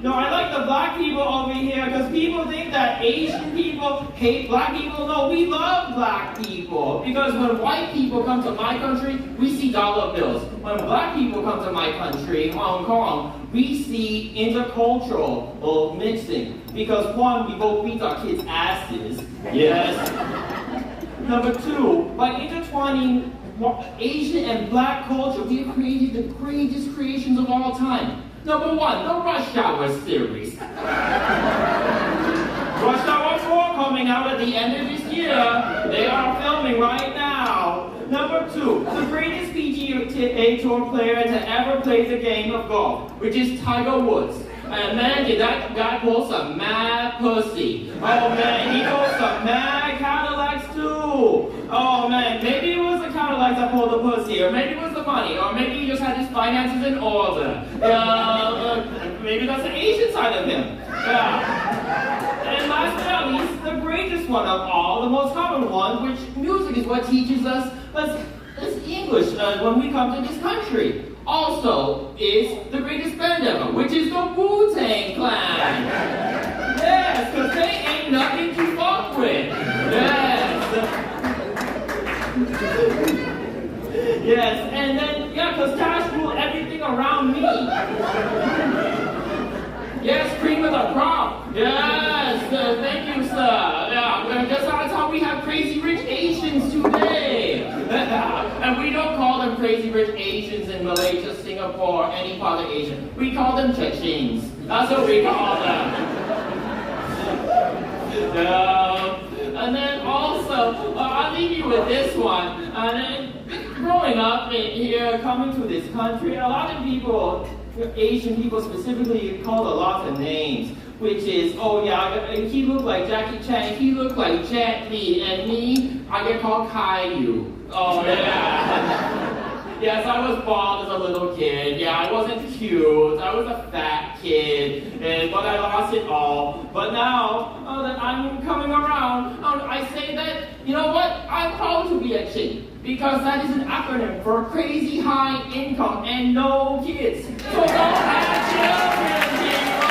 No, I like the black people over here because people think that Asian people hate black people. No, we love black people because when white people come to my country, we see dollar bills. When black people come to my country, Hong Kong, we see intercultural mixing because one, we both beat our kids' asses. Yes. Number two, by intertwining Asian and black culture, we have created the greatest creations of all time. Number one, the Rush Hour series. Rush Hour 4 coming out at the end of this year. They are filming right now. Number two, the greatest PGA Tour player to ever play the game of golf, which is Tiger Woods. And man, did that guy pull some mad pussy. Oh man, he pulled some mad Cadillacs too. Oh man, maybe it was the Cadillacs that pulled the pussy, or maybe it was the money, or maybe he just had his finances in order. Maybe that's the Asian side of him. And last but not least, the greatest one of all, the most common one, which music is what teaches us, is English when we come to this country. Also is the greatest band ever, which is the Wu-Tang Clan. Yes, because they ain't nothing to fuck with. Yes. Yes, and then, yeah, because Tash ruled everything around me. Yes, cream of the crop. Yes, thank you, sir. Yeah, that's how we have crazy rich Asians today. And we don't call them crazy rich Asians in Malaysia, Singapore, any part of Asia. We call them Chechens. That's what we call them. And then also, I'll leave you with this one. And then, growing up here, coming to this country, a lot of people, Asian people specifically, called a lot of names, which is, oh yeah, he looked like Jackie Chan, he looked like Jet Li, and me, I get called Caillou. Oh yeah. Yes, I was bald as a little kid. Yeah, I wasn't cute. I was a fat kid, but I lost it all. But now that I'm coming around, I say that, you know what? I'm proud to be a chick. Because that is an acronym for crazy high income and no kids. So don't have children, people!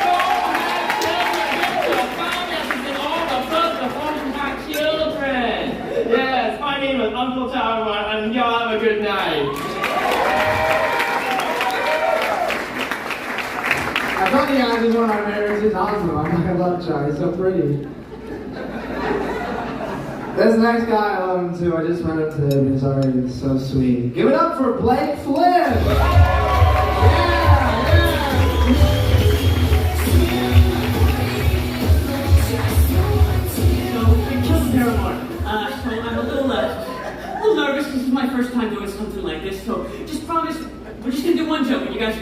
Don't have children! Get your finances in order first before you have children! Yes, my name is Uncle Tower, and y'all have a good night. I thought the answers when I married his husband. I'm not gonna love Charlie, he's so pretty. This next guy, I love him too. I just went up to him. He's already so sweet. Give it up for Blake Flynn! Yeah!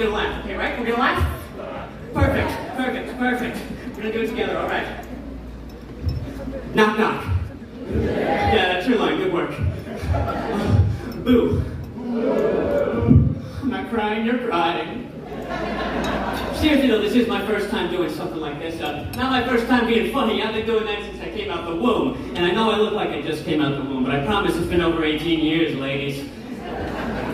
gonna laugh, okay, right? We're gonna laugh? Perfect, perfect, perfect. We're gonna do it together, all right. Knock, knock. Yeah, that's your line, good work. Boo. I'm not crying, you're crying. Seriously though, this is my first time doing something like this. Not my first time being funny. I've been doing that since I came out the womb. And I know I look like I just came out the womb, but I promise it's been over 18 years, ladies.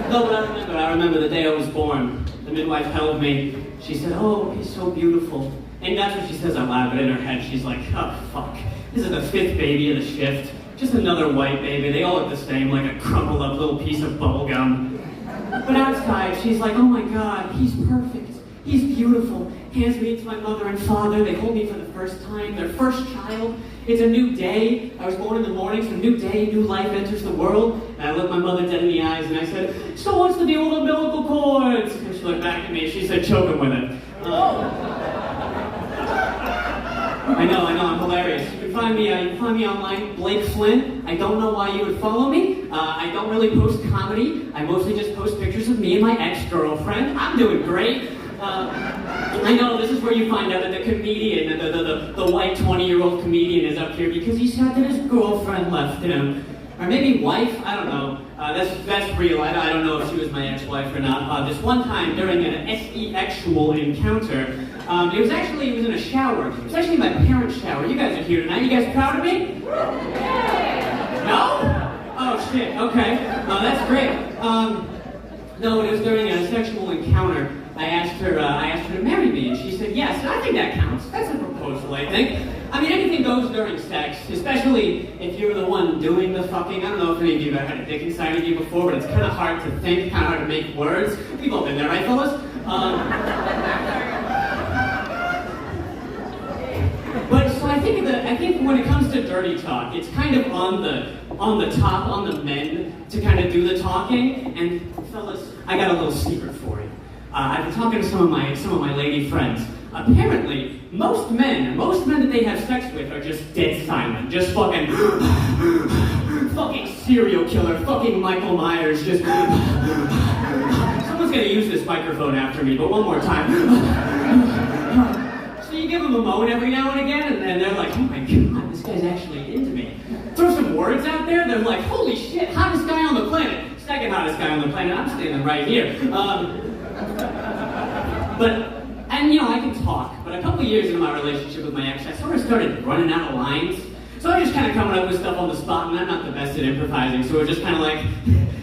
No, but I remember the day I was born. The midwife held me. She said, oh, he's so beautiful. And that's what she says out loud, but in her head she's like, oh, fuck. This is the 5th baby of the shift. Just another white baby. They all look the same, like a crumpled up little piece of bubble gum. But outside, she's like, oh my God, he's perfect. He's beautiful. Hands me to my mother and father. They hold me for the first time. Their first child. It's a new day. I was born in the morning. It's a new day. New life enters the world. And I looked my mother dead in the eyes and I said, so what's the deal with umbilical cords? And she looked back at me. She said, choke him with it. I know, I'm hilarious. You can find me online, Blake Flynn. I don't know why you would follow me. I don't really post comedy. I mostly just post pictures of me and my ex-girlfriend. I'm doing great. I know, this is where you find out that the comedian, the white 20-year-old comedian is up here because he said that his girlfriend left him. Or maybe wife, I don't know. That's real. I don't know if she was my ex-wife or not. This one time during an SE-actual encounter, it was in a shower. It was actually my parents' shower. You guys are here tonight. You guys proud of me? No? Oh shit, okay. That's great. No, it was during a sexual encounter. I asked her to marry me, and she said yes. And I think that counts. That's a proposal, I think. I mean, anything goes during sex, especially if you're the one doing the fucking. I don't know if any of you have had a dick inside of you before, but it's kind of hard to think, kind of hard to make words. People have been there, right, fellas? But so I think when it comes to dirty talk, it's kind of on the men to kind of do the talking. And fellas, I got a little secret for you. I've been talking to some of my lady friends. Apparently, most men that they have sex with are just dead silent, just fucking serial killer, fucking Michael Myers, just. Someone's gonna use this microphone after me, but one more time. So you give them a moan every now and again, and they're like, oh my God, this guy's actually into me. Throw some words out there, they're like, holy shit, hottest guy on the planet. Second hottest guy on the planet, I'm standing right here. I can talk, but a couple years into my relationship with my ex, I sort of started running out of lines. So I'm just kind of coming up with stuff on the spot, and I'm not the best at improvising, so we're just kind of like,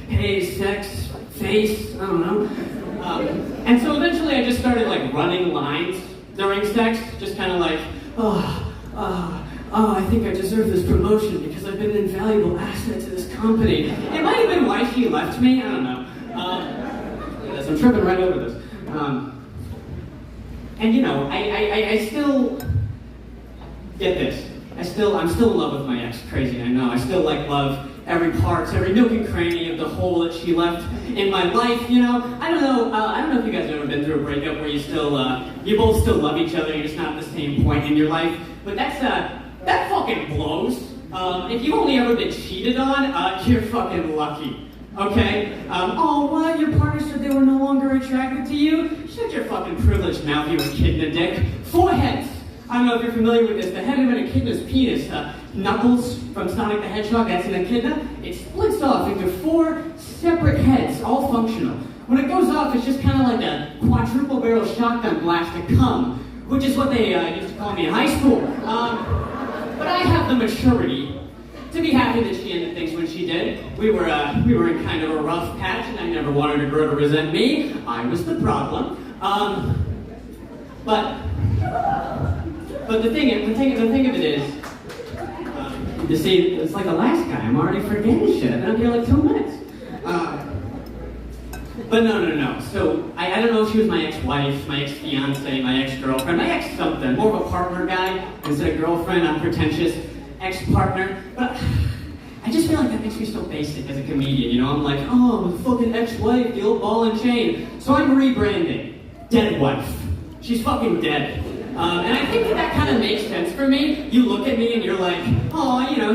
hey, sex, face, I don't know. And so eventually I just started like running lines during sex, just kind of like, I think I deserve this promotion because I've been an invaluable asset to this company. It might have been why she left me, I don't know. I'm tripping right over this. I still get this. I'm still in love with my ex. Crazy, I know. I still love every part, every nook and cranny of the hole that she left in my life. I don't know if you guys have ever been through a breakup where you both still love each other. You're just not at the same point in your life. But that fucking blows. If you've only ever been cheated on, you're fucking lucky. Okay? What? Your partner said they were no longer attracted to you? Shut your fucking privileged mouth, you echidna dick. 4 heads. I don't know if you're familiar with this. The head of an echidna's penis, Knuckles from Sonic the Hedgehog, that's an echidna. It splits off into 4 separate heads, all functional. When it goes off, it's just kind of like a quadruple barrel shotgun blast to cum, which is what they used to call me in high school. But I have the maturity to be happy that she ended things when she did. We were in kind of a rough patch, and I never wanted her to grow to resent me. I was the problem. But the thing of it is, you see, it's like the last guy. I'm already forgetting shit. I've been up here like 2 minutes. But no. So I don't know if she was my ex-wife, my ex-fiance, my ex-girlfriend, my ex-something. More of a partner guy instead of girlfriend. I'm pretentious. Ex-partner, but I just feel like that makes me so basic as a comedian, I'm like, I'm a fucking ex-wife, the old ball and chain. So I'm rebranding. Dead wife. She's fucking dead. And I think that kind of makes sense for me. You look at me and you're like,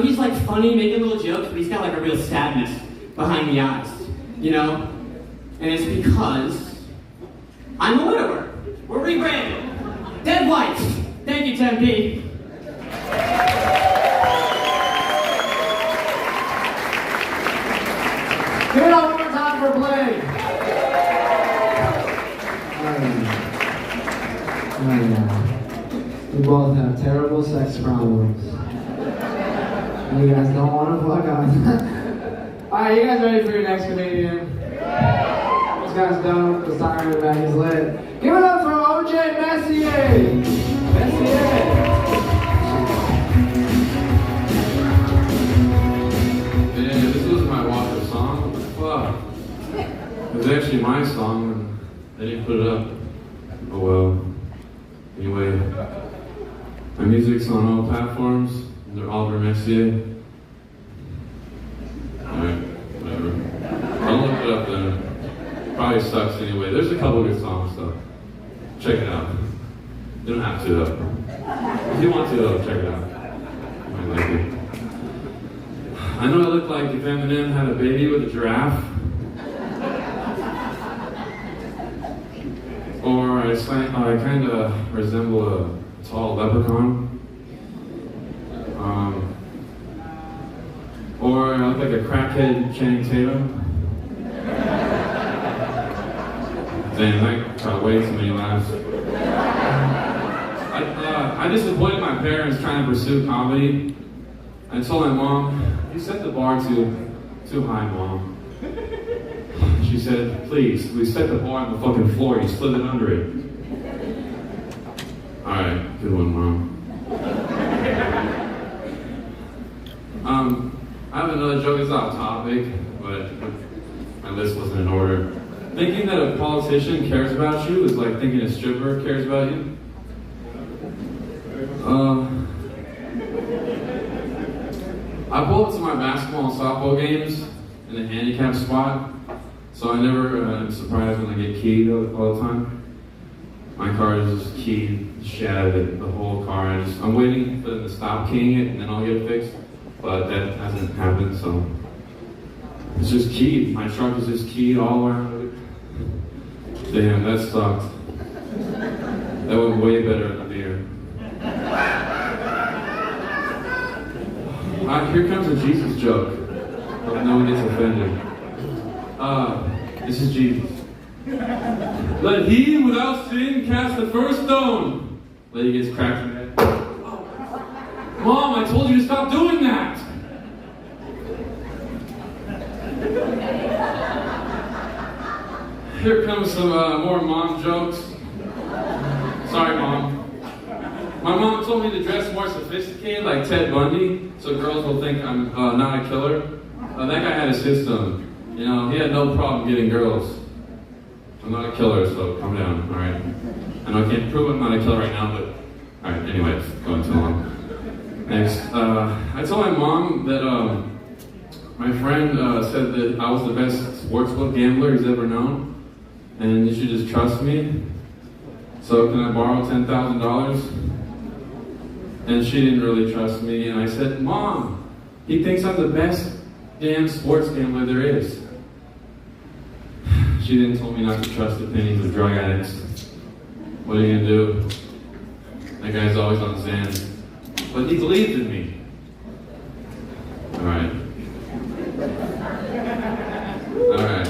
he's like funny, making little jokes, but he's got like a real sadness behind the eyes, And it's because I'm a widower. We're rebranded. Dead whites. Thank you, Tempe. Give it up one more time for Blake. We both have terrible sex problems. You guys don't want to fuck on. Alright, you guys ready for your next comedian? This guy's dope. The siren man is lit. Give it up for OJ Messier. Messier. Yeah, this was my Walker song. What the fuck? It was actually my song, and they didn't put it up. Oh well. Anyway, my music's on all platforms. They're Oliver Messier. Alright, whatever. Don't look it up then. Probably sucks anyway. There's a couple good songs though. Check it out. You don't have to though. If you want to though, check it out. You might like it. I know I look like if Eminem had a baby with a giraffe. Or I kind of resemble a tall leprechaun. Or I look like a crackhead Channing Tatum. Damn, that got way too many laughs. I disappointed my parents trying to pursue comedy. I told my mom, "You set the bar too high, Mom." She said, "Please, we set the bar on the fucking floor. You slid it under it." Alright, good one, Mom. I have another joke. It's off topic, but my list wasn't in order. Thinking that a politician cares about you is like thinking a stripper cares about you. I pull up to my basketball and softball games in a handicap spot, so I never am surprised when I get keyed all the time. My car is just keyed, shattered, the whole car. I'm waiting for them to stop keying it and then I'll get it fixed, but that hasn't happened, so it's just keyed. My truck is just keyed all around it. Damn, that sucked. That went way better than the beer. Here comes a Jesus joke. Hope no one gets offended. This is Jesus. Let he without sin cast the first stone. Lady gets cracked in the head. Mom, I told you to stop doing that. Here comes some more mom jokes. Sorry, Mom. My mom told me to dress more sophisticated like Ted Bundy, so girls will think I'm not a killer. That guy had a system. You know, he had no problem getting girls. I'm not a killer, so calm down, alright? I know I can't prove I'm not a killer right now, but... Alright, anyways, going too long. Next, I told my mom that my friend said that I was the best sportsbook gambler he's ever known, and you should just trust me. So can I borrow $10,000? And she didn't really trust me, and I said, Mom, he thinks I'm the best damn sports gambler there is. She then told me not to trust the opinions of drug addicts. What are you gonna do? That guy's always on Xan. But he believed in me. Alright. Alright.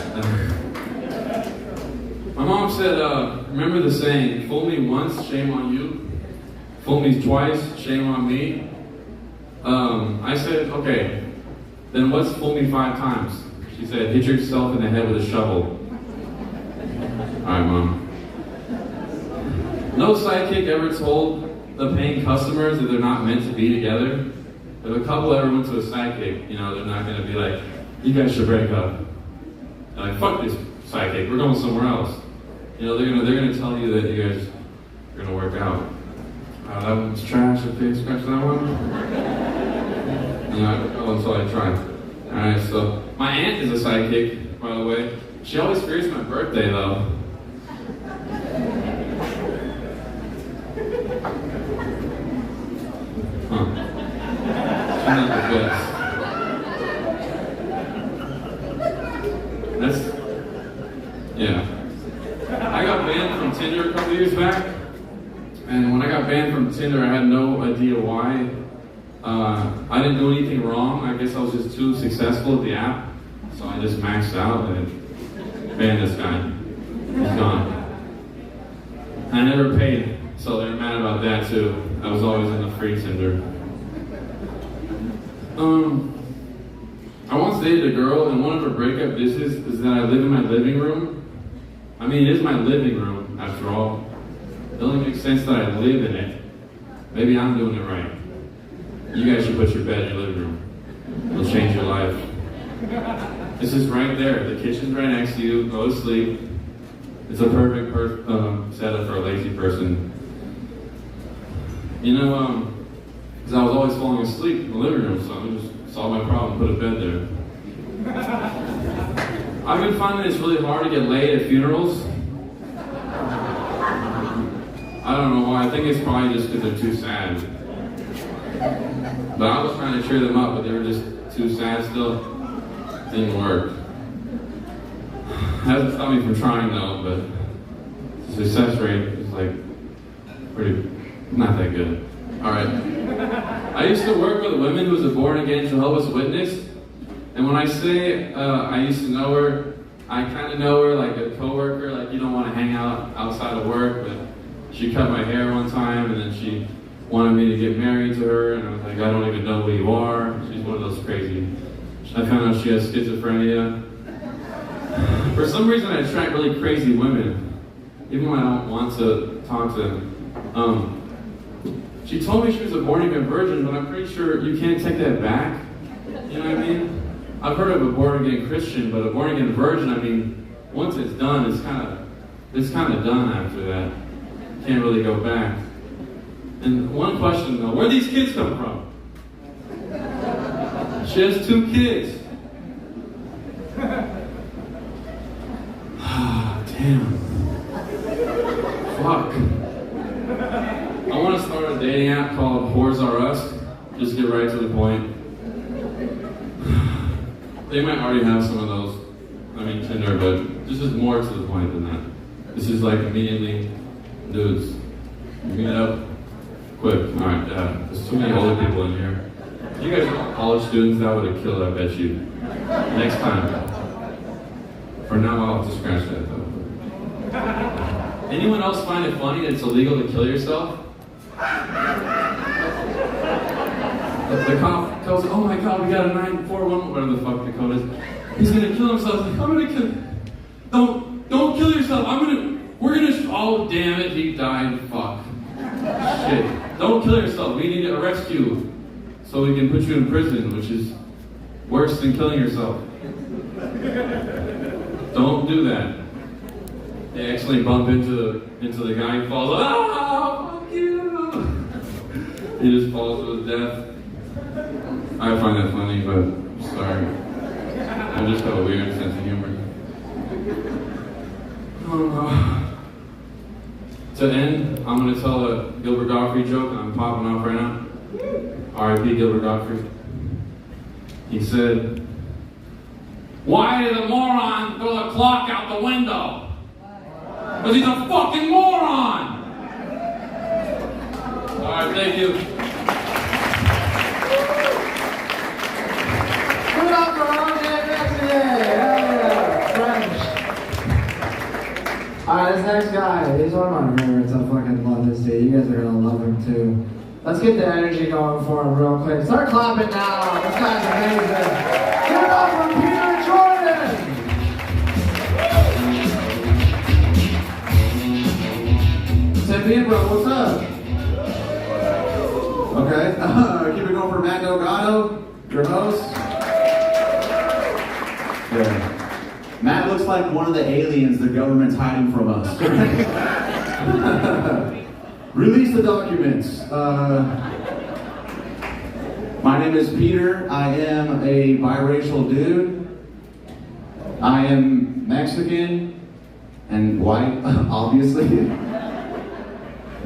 My mom said, remember the saying, fool me once, shame on you. Fool me twice, shame on me. I said, okay, then what's fool me 5 times? She said, hit yourself in the head with a shovel. Alright, Mom. No sidekick ever told the paying customers that they're not meant to be together. If a couple ever went to a sidekick, you know, they're not going to be like, you guys should break up. They're like, fuck this sidekick, we're going somewhere else. You know, they're gonna tell you that you guys are gonna work out. That one's trash. Okay, scratch that one. You know, I go until I try. Alright, so my aunt is a sidekick, by the way. She always fears my birthday, though. Huh. She's not the best. That's... yeah. I got banned from Tinder a couple years back, and when I got banned from Tinder, I had no idea why. I didn't do anything wrong. I guess I was just too successful at the app, so I just maxed out and banned this guy. He's gone. I never paid, so they're mad about that too. I was always in the free Tinder. I once dated a girl, and one of her breakup dishes is that I live in my living room. I mean, it is my living room, after all. It only makes sense that I live in it. Maybe I'm doing it right. You guys should put your bed in your living room. It'll change your life. This is right there. The kitchen's right next to you. Go to sleep. It's a perfect setup for a lazy person. You know, because I was always falling asleep in the living room, so I just solved my problem, put a bed there. I've been finding it's really hard to get laid at funerals. I don't know why. I think it's probably just because they're too sad. But I was trying to cheer them up, but they were just too sad still. Didn't work. Hasn't stopped me from trying though, but the success rate is like pretty, not that good. Alright. I used to work with a woman who was a born-again Jehovah's Witness. And when I say I used to know her, I kind of know her like a coworker, like you don't want to hang out outside of work, but she cut my hair one time and then she wanted me to get married to her, and I was like, I don't even know who you are. She's one of those crazy. I found out she has schizophrenia. For some reason I attract really crazy women, even when I don't want to talk to them. She told me she was a born-again virgin, but I'm pretty sure you can't take that back. You know what I mean? I've heard of a born-again Christian, but a born-again virgin, I mean, once it's done, it's kind of done after that. Can't really go back. And one question though, where do these kids come from? She has 2 kids. Damn. Fuck. I want to start a dating app called Whores Are Us. Just get right to the point. They might already have some of those. I mean, Tinder, but this is more to the point than that. This is like immediately, dudes, meet up, quick. Alright, there's too many older people in here. You guys are college students, that would have killed, I bet you. Next time. For now, I'll have to scratch that though. Anyone else find it funny that it's illegal to kill yourself? The cop goes, oh my god, we got a 941, whatever the fuck the code is. He's gonna kill himself. I'm gonna kill. Don't kill yourself. Oh damn it, he died. Fuck. Shit. Don't kill yourself. We need to arrest you so we can put you in prison, which is worse than killing yourself. Don't do that. They actually bump into the guy and falls. Ah, fuck you! He just falls to his death. I find that funny, but I'm sorry. I just have a weird sense of humor. To end, I'm going to tell a Gilbert Gottfried joke, and I'm popping off right now. R.I.P. Gilbert Gottfried. He said, why did the moron throw the clock out the window? Because he's a fucking moron! Alright, thank you. Put up for RJ today! French. Alright, this next guy, he's one of my favorites. I fucking love this dude. You guys are gonna love him too. Let's get the energy going for him real quick. Start clapping now. This guy's amazing. Give it up for Peter Jordan! Tempe, bro, what's up? Okay, keep it going for Matt Delgado, your host. Yeah. Matt looks like one of the aliens the government's hiding from us. Release the documents. My name is Peter. I am a biracial dude. I am Mexican and white, obviously.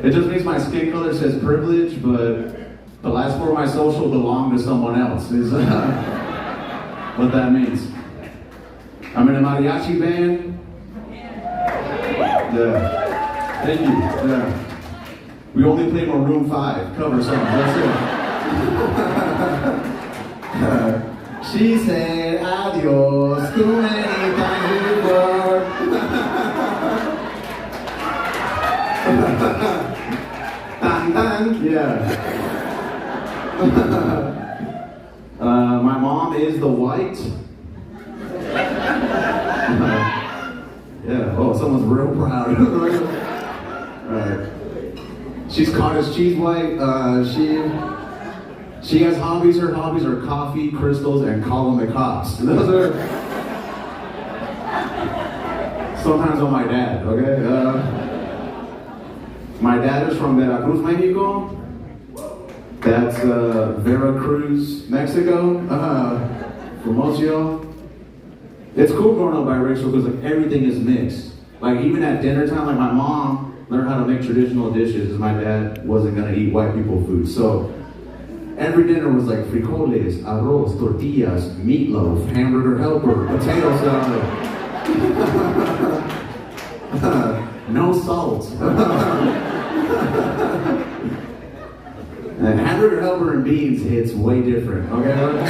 It just means my skin color says privilege, but the last four of my social belong to someone else, is what that means. I'm in a mariachi band. Yeah. Thank you. Yeah. We only play Maroon 5 cover songs. That's it. She said adios too many times before. Dun, dun. Yeah. My mom is the white. Yeah. Oh, someone's real proud. She's cottage cheese white. She has hobbies. Her hobbies are coffee, crystals, and calling the cops. Those are sometimes on my dad. Okay. My dad is from Veracruz, Mexico. That's Veracruz, Mexico. For most of y'all. It's cool growing up biracial because like everything is mixed. Like even at dinner time, like my mom learned how to make traditional dishes because my dad wasn't gonna eat white people food. So every dinner was like frijoles, arroz, tortillas, meatloaf, hamburger helper, potato salad. No salt. And hamburger helper and beans hits way different, okay?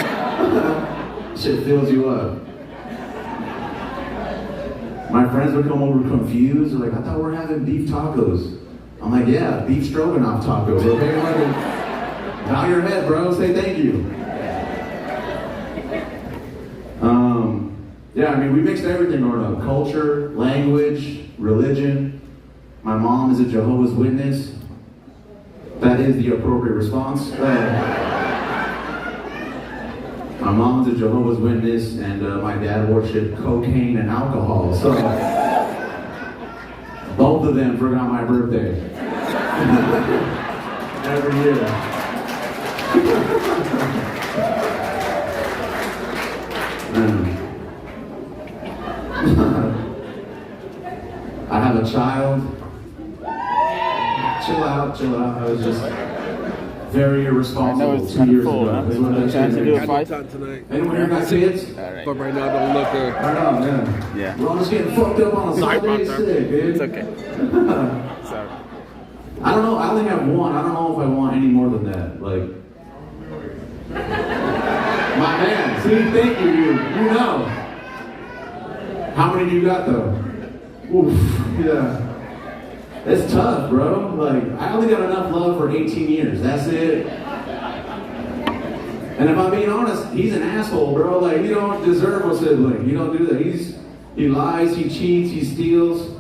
Shit fills you up. My friends would come over confused, they're like, I thought we were having beef tacos. I'm like, yeah, beef stroganoff tacos, okay? Like, bow your head, bro, say thank you. Yeah, I mean, we mixed everything growing up. Culture, language, religion. My mom is a Jehovah's Witness. That is the appropriate response. My mom's a Jehovah's Witness, and my dad worshiped cocaine and alcohol. So both of them forgot my birthday every year. I have a child. Chill out. I was just very irresponsible 2 years ago. That's what I Chance to do a fight tonight. Anyone here got kids? But right now, don't look good. Right on, yeah. We're all just getting fucked up on a Sunday sick, dude. It's okay. Sorry. I don't know. I only have one. I don't know if I want any more than that. Like, my man. See, thank you. You know. How many do you got though? Oof. Yeah. It's tough, bro. Like, I only got enough love for 18 years. That's it. And if I'm being honest, he's an asshole, bro. Like, you don't deserve a sibling. You don't do that. He lies, he cheats, he steals.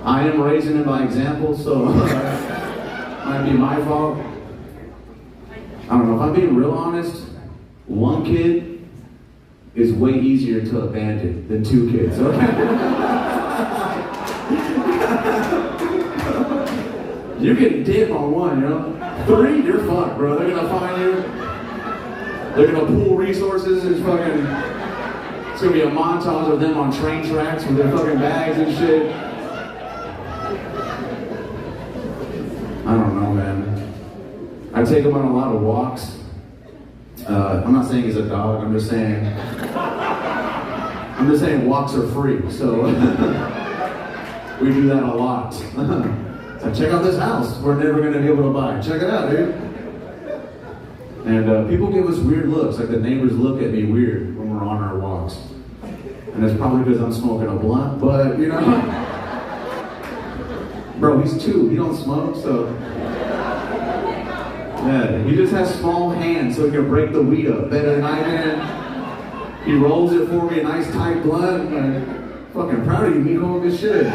I am raising him by example, so might be my fault. I don't know. If I'm being real honest, one kid is way easier to abandon than 2 kids, okay? You can dip on 1, you know? 3, you're fucked, bro. They're gonna find you. They're gonna pool resources. It's gonna be a montage of them on train tracks with their fucking bags and shit. I don't know, man. I take him on a lot of walks. I'm not saying he's a dog. I'm just saying walks are free. So we do that a lot. So check out this house we're never going to be able to buy. Check it out, dude. And people give us weird looks, like the neighbors look at me weird when we're on our walks. And it's probably because I'm smoking a blunt, but you know. Bro, he's 2, he don't smoke, so. Yeah, he just has small hands so he can break the weed up better than I can. He rolls it for me, a nice tight blunt. I'm fucking proud of you, Miko, good shit.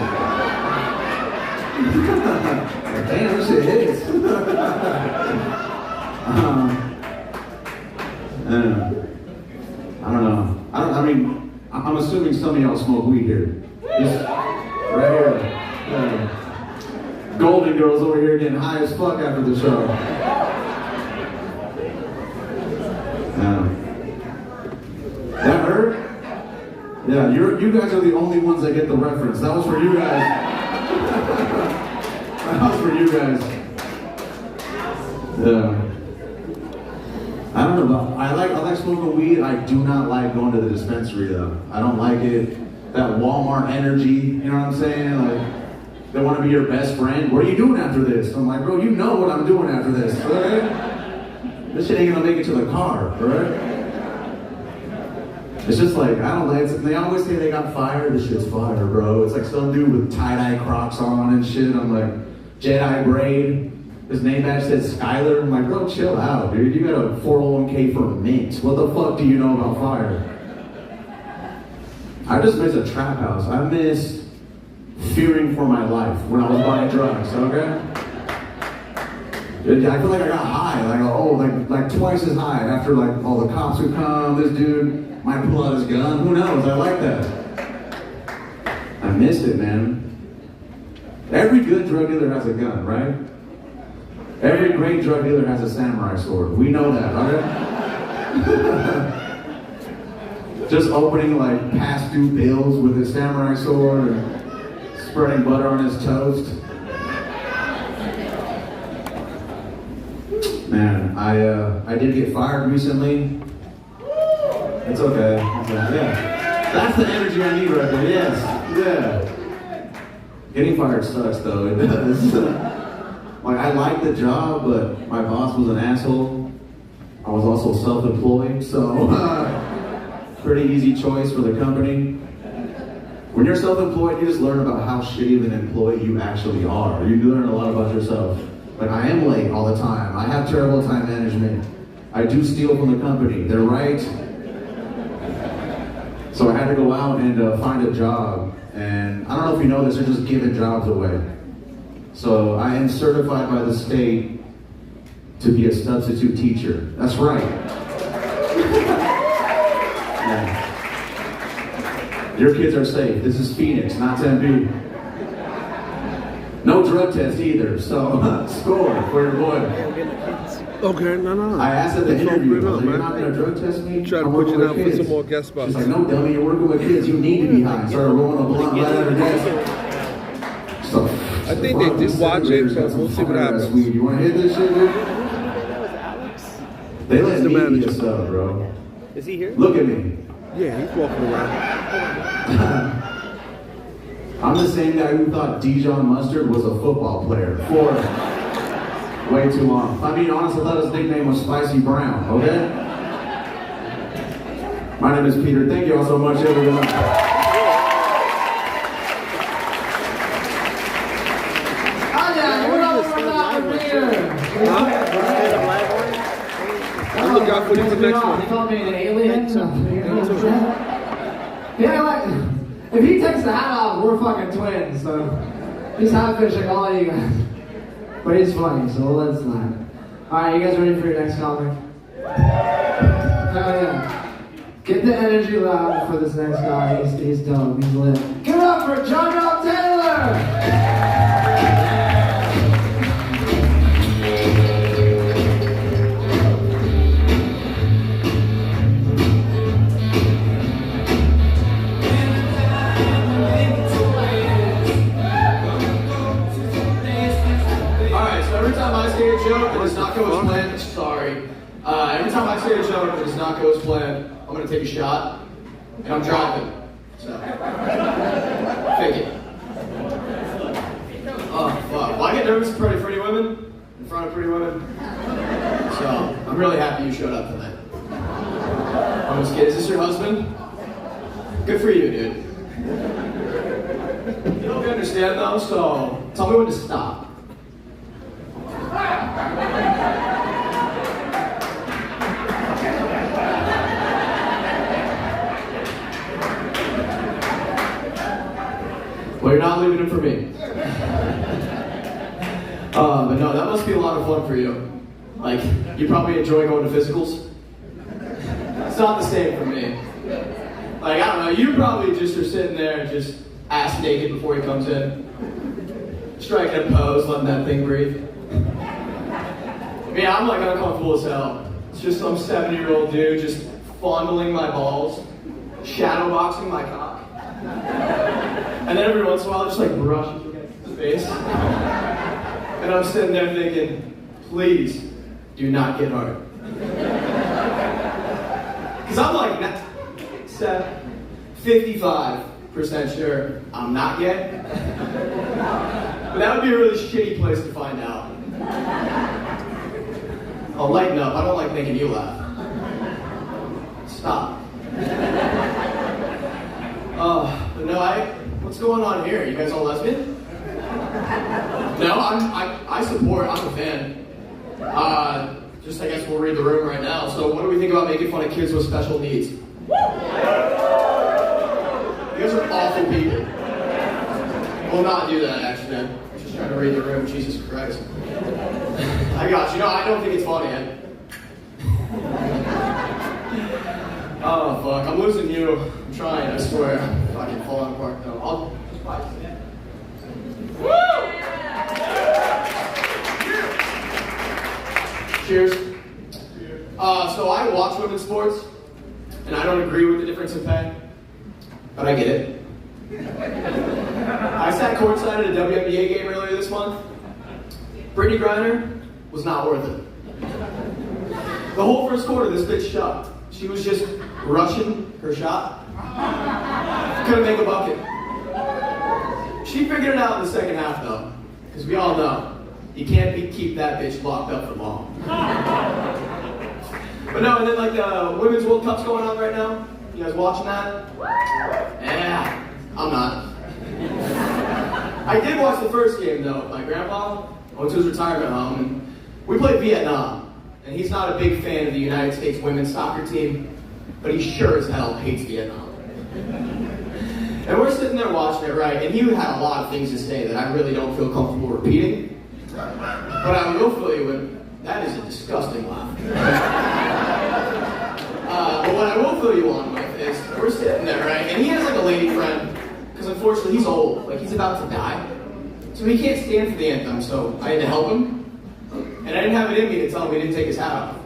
Damn, this shit hits. I don't know. I mean, I'm assuming some of y'all smoke weed here. Just right here. Golden Girls over here getting high as fuck after the show. That hurt? Yeah, you guys are the only ones that get the reference. That was for you guys. That was for you guys. Yeah. I don't know, but I like smoking weed. I do not like going to the dispensary though. I don't like it. That Walmart energy, you know what I'm saying? Like, They want to be your best friend. What are you doing after this? I'm like, bro, you know what I'm doing after this, right? This shit ain't gonna make it to the car, right? It's just like, I don't know, they always say they got fired. This shit's fire, bro. It's like some dude with tie-dye Crocs on and shit. I'm like, Jedi braid. His name badge says Skyler. I'm like, bro, chill out, dude. You got a 401k for Mint. What the fuck do you know about fire? I just miss a trap house. I miss fearing for my life when I was buying drugs, okay? I feel like I got high, like twice as high after like all the cops would come, this dude might pull out his gun, who knows, I like that. I miss it, man. Every good drug dealer has a gun, right? Every great drug dealer has a samurai sword. We know that, right? Just opening like past due bills with his samurai sword and spreading butter on his toast. Man, I did get fired recently. It's okay. Yeah. That's the energy I need right there. Yes. Yeah. Getting fired sucks though. It does. Like, I liked the job, but my boss was an asshole. I was also self-employed, so pretty easy choice for the company. When you're self-employed, you just learn about how shitty of an employee you actually are. You learn a lot about yourself. Like, I am late all the time. I have terrible time management. I do steal from the company. They're right. So I had to go out and find a job. And I don't know if you know this, they're just giving jobs away. So I am certified by the state to be a substitute teacher. That's right. Yeah. Your kids are safe. This is Phoenix, not Tempe. No drug test either, so score for your boy. Okay, no. I asked at the interview, you're not going to drug test me? Try to put you down for some more guest spots. She's like, no, dummy, you're working with kids. You need to be high. Started rolling a blunt right out of her desk. So, I think they did watch it, so we'll see what happens. You want to hit this shit, dude? They let me eat stuff, bro. Is he here? Look at me. Yeah, he's walking around. I'm the same guy who thought Dijon Mustard was a football player for way too long. I mean, honestly, I thought his nickname was Spicy Brown, okay? My name is Peter. Thank you all so much, everyone. I'm looking out for you for the next one. They call me an alien. Yeah, like, if he takes the hat off, we're fucking twins, so he's hat fishing all you guys. But he's funny, so we'll let it slide. Alright, you guys ready for your next comic? Hell yeah. Get the energy loud for this next guy. He's dope, he's lit. Give it up for John L. Taylor! Joke that does not go as planned. Sorry. Every time I say a joke that does not go as planned, I'm gonna take a shot, and I'm driving. So, fake it. Oh fuck! Well, I get nervous in front of pretty women, So I'm really happy you showed up tonight. I'm just kidding. Is this your husband? Good for you, dude. You don't understand though, so tell me when to stop. Well, you're not leaving it for me. But no, that must be a lot of fun for you. Like, you probably enjoy going to physicals. It's not the same for me. Like, I don't know, you probably just are sitting there just ass naked before he comes in. Striking a pose, letting that thing breathe. Yeah, I'm like uncomfortable as hell. It's just some 70-year-old dude just fondling my balls, shadowboxing my cock. And then every once in a while, just like brushing against his face. And I'm sitting there thinking, please do not get hard. Because I'm like 55% sure I'm not gay. But that would be a really shitty place to find out. Oh, lighten up. I don't like making you laugh. Stop. But no, what's going on here? You guys all lesbian? No, I support, I'm a fan. Just I guess we'll read the room right now. So what do we think about making fun of kids with special needs? You guys are awful people. We'll not do that, actually. I'm just trying to read the room, Jesus Christ. I got you. No, I don't think it's funny. Oh, fuck. I'm losing you. I'm trying, I swear. I'm fucking falling apart. No, I'll just buy it. Cheers. So I watch women's sports, and I don't agree with the difference in pay, but I get it. I sat courtside at a WNBA game earlier this month. Brittany Griner was not worth it. The whole first quarter, this bitch shot. She was just rushing her shot. Couldn't make a bucket. She figured it out in the second half, though, because we all know you can't keep that bitch locked up for long. But no, and then like the Women's World Cup's going on right now. You guys watching that? Yeah, I'm not. I did watch the first game though. My grandpa went to his retirement home, and we played Vietnam. And he's not a big fan of the United States women's soccer team, but he sure as hell hates Vietnam. And we're sitting there watching it, right? And he had a lot of things to say that I really don't feel comfortable repeating. But I will fill you in. That is a disgusting laugh. But what I will fill you on with is we're sitting there, right? And he has like a lady friend, because unfortunately he's old, like he's about to die. So he can't stand for the anthem, so I had to help him. And I didn't have it in me to tell him he didn't take his hat off.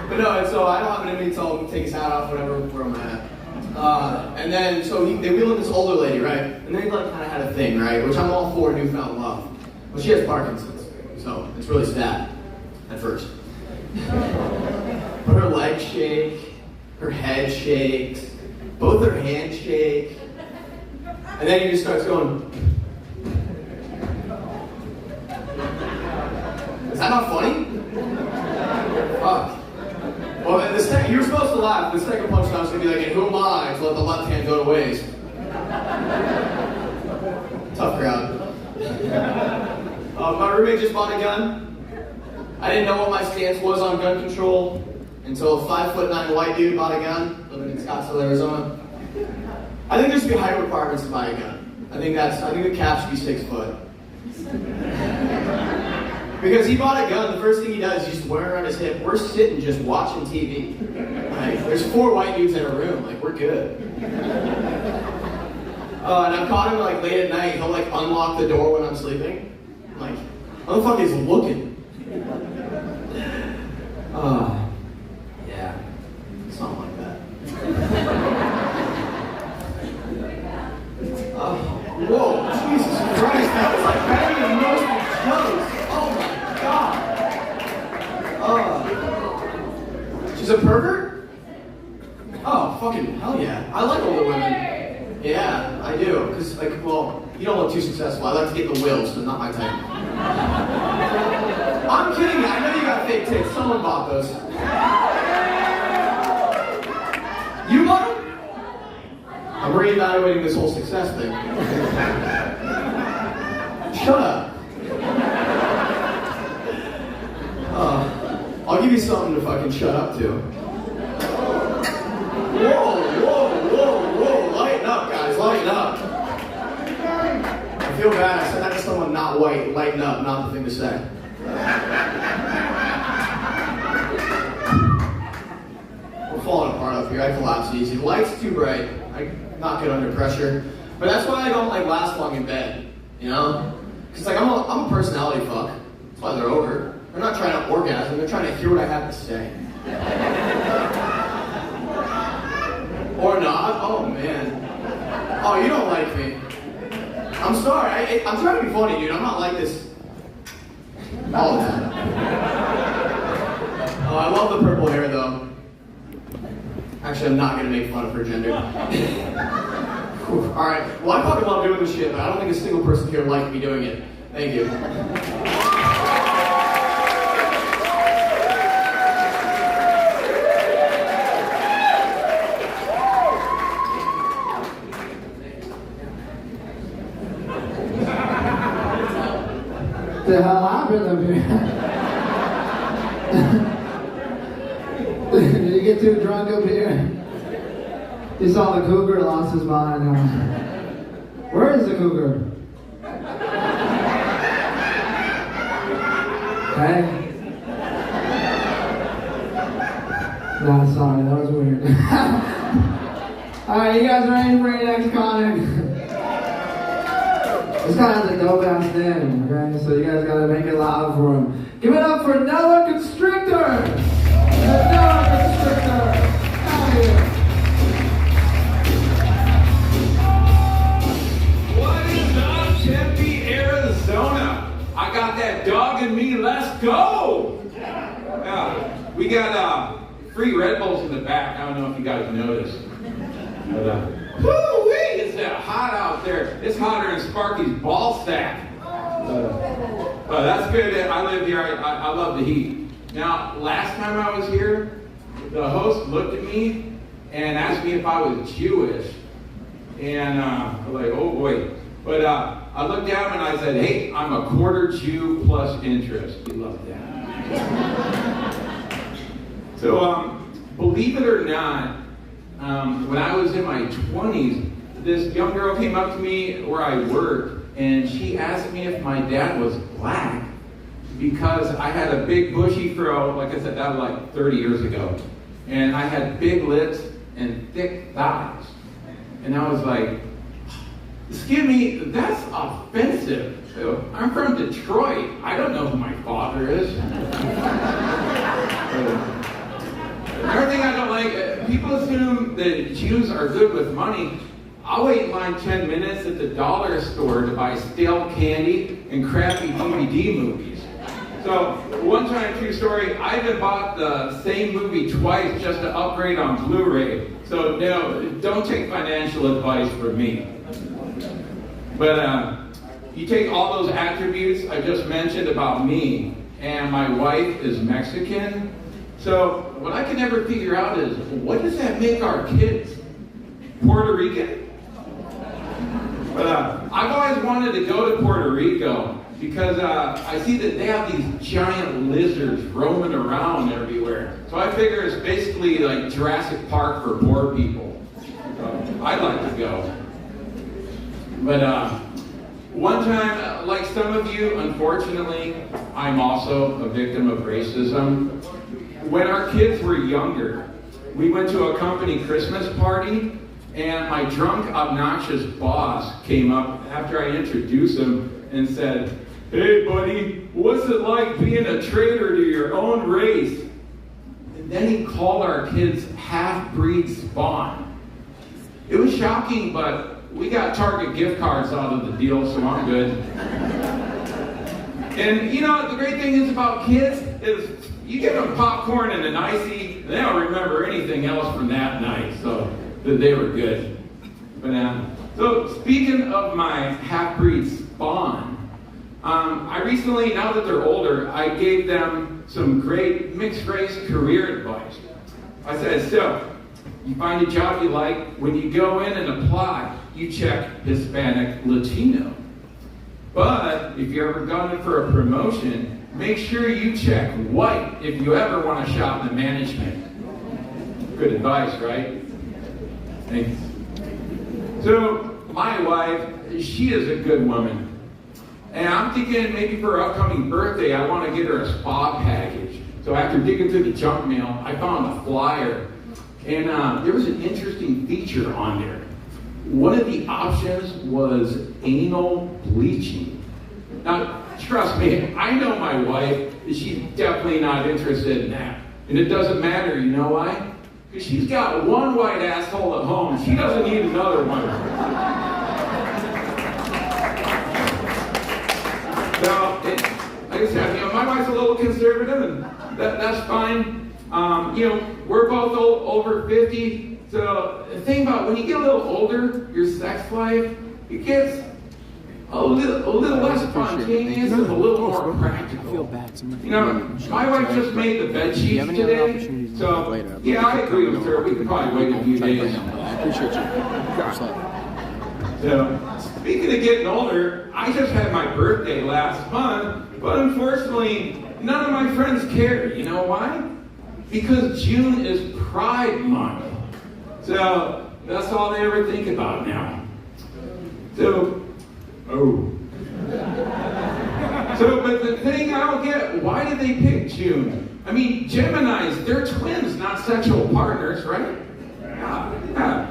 But no, and so I don't have it in me to tell him to take his hat off, whatever, where I'm at. And then, so they wheel in this older lady, right? And they like kind of had a thing, right? Which I'm all for, newfound love. But she has Parkinson's, so it's really sad at first. But her legs shake, her head shakes, both her hands shake, and then he just starts going. Is that not funny? Fuck. Well, then you were supposed to laugh. The second punchline was going to be like, and who am I to let the left hand go to waste? Tough crowd. My roommate just bought a gun. I didn't know what my stance was on gun control until a 5'9" white dude bought a gun, living in Scottsdale, Arizona. I think there should be height requirements to buy a gun. I think the cap should be 6 foot. Because he bought a gun, the first thing he does is he's wearing around his hip. We're sitting just watching TV. Like, there's 4 white dudes in a room, like we're good. And I've caught him like late at night, he'll like unlock the door when I'm sleeping. I'm like, motherfucker is looking. Yeah, something like that. Whoa, Jesus Christ, that was like banging a roasted toast. Oh my God. She's a pervert? Oh, fucking hell yeah. I like older women. Yeah, I do. Because, like, well, you don't look too successful. I like to get the wills, so not my type. I'm kidding you. I know you got fake tits. Someone bought those. You bought them? I'm reevaluating this whole success thing. Shut up. I'll give you something to fucking shut up to. Whoa. Lighten up, guys. Lighten up. I feel bad. I said that to someone not white. Lighten up. Not the thing to say. We're falling apart up here. I collapse easy. The light's too bright. I not get under pressure. But that's why I don't like last long in bed. You know? Because like I'm a personality fuck. That's why they're over. They're not trying to orgasm. They're trying to hear what I have to say. Or not. Oh man. Oh, you don't like me. I'm sorry. I'm trying to be funny, dude. I'm not like this all the time. Oh, I love the purple hair though. Actually, I'm not gonna make fun of her gender. Alright, well I fucking love doing this shit, but I don't think a single person here liked me doing it. Thank you. The hell happened up here? Did you get too drunk up here? You saw the cougar lost his mind. Where is the cougar? Hey? No, sorry, that was weird. Alright, you guys ready for your next comic? This guy has a dope ass name, okay? So you guys gotta make it loud for him. Give it up for Noah Constrictor! Noah Constrictor! Out here! What is up, Tempe, Arizona? I got that dog in me, let's go! We got free Red Bulls in the back. I don't know if you guys noticed. But, woo-wee, it's hot out there. It's hotter than Sparky's ball sack. That's good. I live here. I love the heat. Now, last time I was here, the host looked at me and asked me if I was Jewish. And I'm like, oh boy. But I looked down and I said, hey, I'm a quarter Jew plus interest. You love that. So, believe it or not, when I was in my 20s, this young girl came up to me where I worked, and she asked me if my dad was black because I had a big bushy fro. Like I said, that was like 30 years ago. And I had big lips and thick thighs. And I was like, excuse me, that's offensive. I'm from Detroit. I don't know who my father is. Another thing I don't like, people assume that Jews are good with money. I'll wait in line 10 minutes at the dollar store to buy stale candy and crappy DVD movies. So, one time, true story, I even bought the same movie twice just to upgrade on Blu-ray. So, no, don't take financial advice from me. But you take all those attributes I just mentioned about me, and my wife is Mexican. So, what I can never figure out is, what does that make our kids? Puerto Rican? But I've always wanted to go to Puerto Rico because I see that they have these giant lizards roaming around everywhere. So I figure it's basically like Jurassic Park for poor people. So I'd like to go. But one time, like some of you, unfortunately, I'm also a victim of racism. When our kids were younger, we went to a company Christmas party, and my drunk, obnoxious boss came up after I introduced him and said, hey buddy, what's it like being a traitor to your own race? And then he called our kids half-breed spawn. It was shocking, but we got Target gift cards out of the deal, so I'm good. And you know, the great thing is about kids is you give them popcorn and an icy, they don't remember anything else from that night, so they were good. But so speaking of my half-breed spawn, I recently, now that they're older, I gave them some great mixed-race career advice. I said, so, you find a job you like, when you go in and apply, you check Hispanic, Latino. But if you're ever going for a promotion, make sure you check white if you ever want to shop in management. Good advice, right? Thanks. So, my wife, she is a good woman. And I'm thinking maybe for her upcoming birthday, I want to get her a spa package. So after digging through the junk mail, I found a flyer. And there was an interesting feature on there. One of the options was anal bleaching. Now, trust me, I know my wife, she's definitely not interested in that. And it doesn't matter, you know why? Because she's got one white asshole at home, she doesn't need another one. So, like I said, you know, my wife's a little conservative, and that's fine. We're both over 50. So the thing about when you get a little older, your sex life, it gets a little less spontaneous and a little more practical. My wife just made the bed sheets today, so yeah, I agree with her. We could probably wait a few days. I appreciate you. So, speaking of getting older, I just had my birthday last month, but unfortunately, none of my friends care. You know why? Because June is Pride Month. So, that's all they ever think about now. So, but the thing I don't get, why did they pick June? I mean, Geminis, they're twins, not sexual partners, right? Yeah.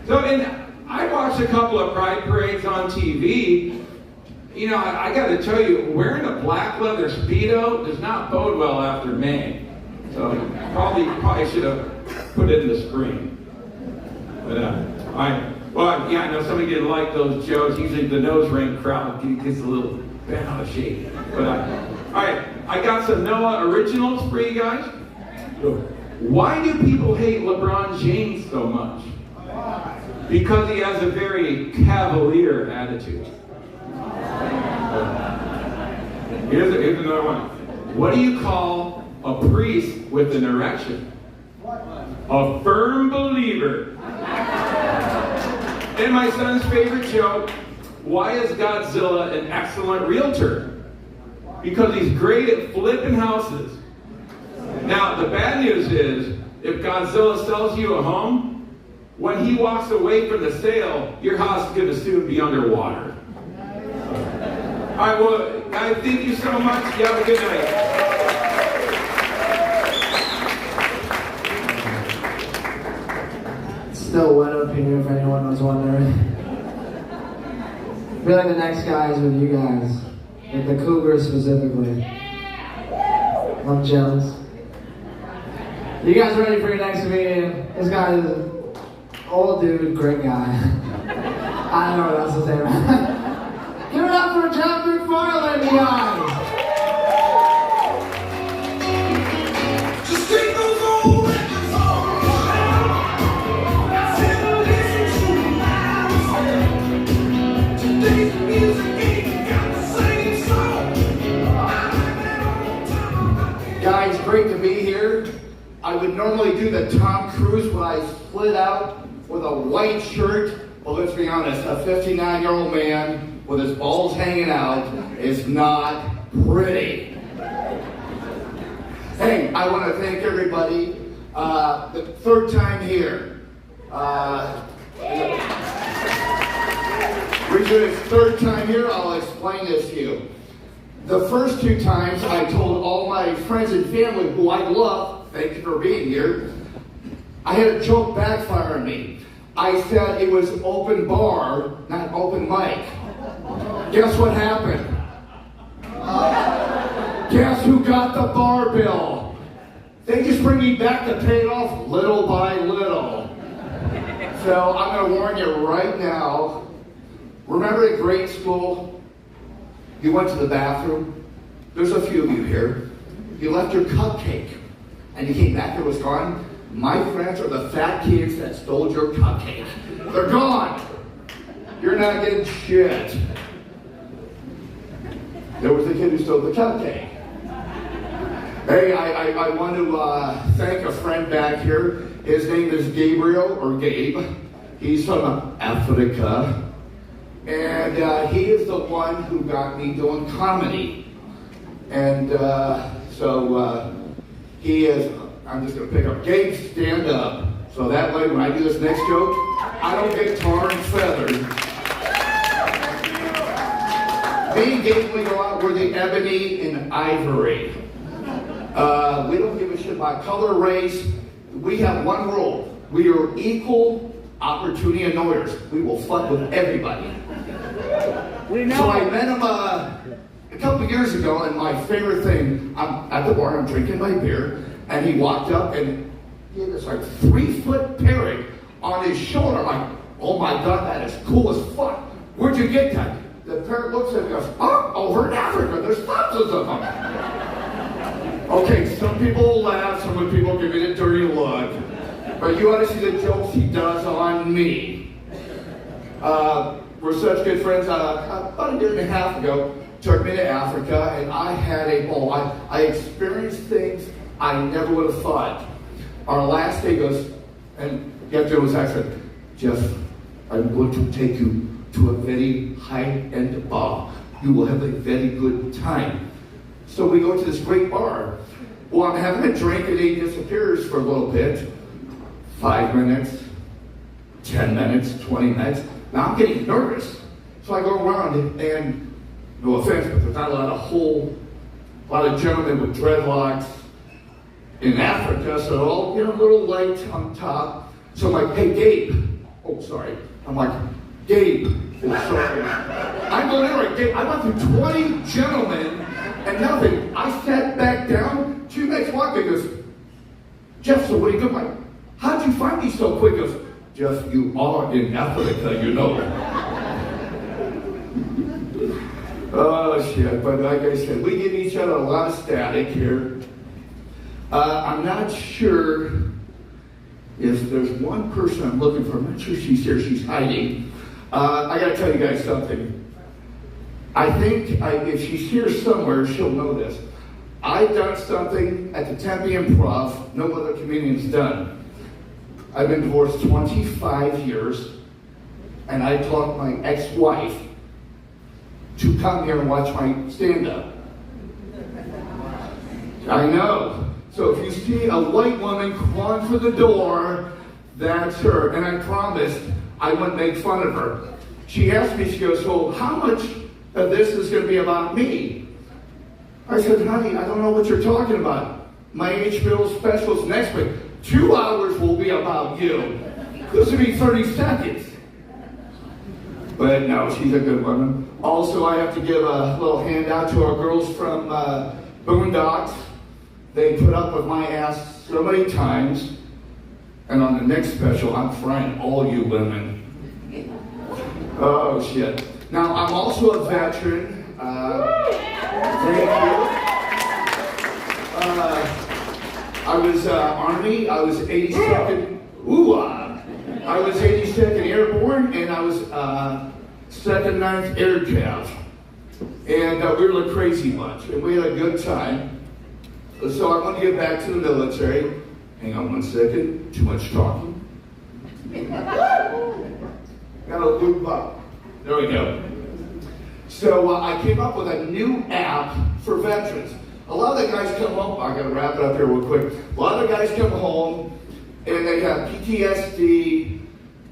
So, and I watched a couple of pride parades on TV. I got to tell you, wearing a black leather Speedo does not bode well after May. So, probably should have put it in the spring. But, I know somebody didn't like those jokes. Usually the nose ring crowd gets a little bent out of shape. But, all right, I got some Noah originals for you guys. Why do people hate LeBron James so much? Because he has a very cavalier attitude. Here's another one. What do you call a priest with an erection? A firm believer. And my son's favorite joke, why is Godzilla an excellent realtor? Because he's great at flipping houses. Now, the bad news is, if Godzilla sells you a home, when he walks away from the sale, your house is going to soon be underwater. All right, well, guys, thank you so much. You have a good night. Still wet up here if anyone was wondering. I feel like the next guy is with you guys. With the Cougars specifically. I'm jealous. You guys ready for your next meeting? This guy is an old dude, great guy. I don't know what else to say. Give it up for John McFarlane, you guys. Just take those old records on. Today's music ain't got the same song. Guys, great to be here. I would normally do the Tom Cruise, but I split out with a white shirt. Well, let's be honest, a 59-year-old man with his balls hanging out is not pretty. Hey, I want to thank everybody. The third time here. Reason it's third time here, I'll explain this to you. The first two times I told all my friends and family who I love, thank you for being here, I had a joke backfire on me. I said it was open bar, not open mic. Guess what happened? Guess who got the bar bill? They just bring me back to pay it off little by little. So I'm going to warn you right now. Remember in grade school, you went to the bathroom? There's a few of you here. You left your cupcake, and you came back, it was gone. My friends are the fat kids that stole your cupcake. They're gone. You're not getting shit. There was the kid who stole the cupcake. Hey, I want to thank a friend back here. His name is Gabriel, or Gabe. He's from Africa. And he is the one who got me doing comedy. And so he is, I'm just going to pick up. Gabe, stand up. So that way when I do this next joke, I don't get tarred and feathered. Me and Gabe, we go out, we're the ebony and ivory. We don't give a shit about color, race. We have one rule. We are equal opportunity annoyers. We will fuck with everybody. So I met him a couple years ago, and my favorite thing, I'm at the bar, I'm drinking my beer, and he walked up and he had this like 3-foot parrot on his shoulder. I'm like, oh my God, that is cool as fuck. Where'd you get that? The parrot looks at me and goes, oh, over in Africa, there's thousands of them. Okay, some people will laugh, some people give me a dirty look. But you ought to see the jokes he does on me. We're such good friends. About a year and a half ago, took me to Africa, and I had a ball. I experienced things I never would have thought. Our last day goes, and you have to do his accent, Jeff, I'm going to take you to a very high-end bar. You will have a very good time. So we go to this great bar. Well, I'm having a drink, and he disappears for a little bit. 5 minutes, 10 minutes, 20 minutes. Now I'm getting nervous. So I go around and no offense, but there's not a lot of gentlemen with dreadlocks in Africa, so they're all a little light on top. So I'm like, hey, Gabe. Oh, sorry. I'm like, Gabe. Sorry. I'm going in right, Gabe. I went through 20 gentlemen and nothing. I sat back down. 2 minutes walk. He goes, Jeff, so what are you doing? I'm like, how'd you find me so quick? He goes, Jeff, you are in Africa, you know. Oh, shit. But like I said, we give each other a lot of static here. I'm not sure if there's one person I'm looking for. I'm not sure she's here. She's hiding. I got to tell you guys something. I think if she's here somewhere, she'll know this. I've done something at the Tempe Improv no other comedian's done. I've been divorced 25 years, and I taught my ex-wife to come here and watch my stand-up. I know. So if you see a white woman crawling for the door, that's her. And I promised I wouldn't make fun of her. She asked me, she goes, so how much of this is going to be about me? I said, honey, I don't know what you're talking about. My HBO special's next week. 2 hours will be about you. This will be 30 seconds. But no, she's a good woman. Also, I have to give a little handout to our girls from Boondocks. They put up with my ass so many times. And on the next special, I'm frying all you women. Oh, shit. Now, I'm also a veteran. Thank you. I was Army. I was 82nd. I was 82nd Airborne, and I was 2nd 9th Air Cav. And we were a crazy bunch, and we had a good time. So I want to get back to the military. Hang on 1 second. Too much talking. Got a loop up. There we go. So I came up with a new app for veterans. A lot of the guys come home, I gotta wrap it up here real quick. A lot of the guys come home and they have PTSD,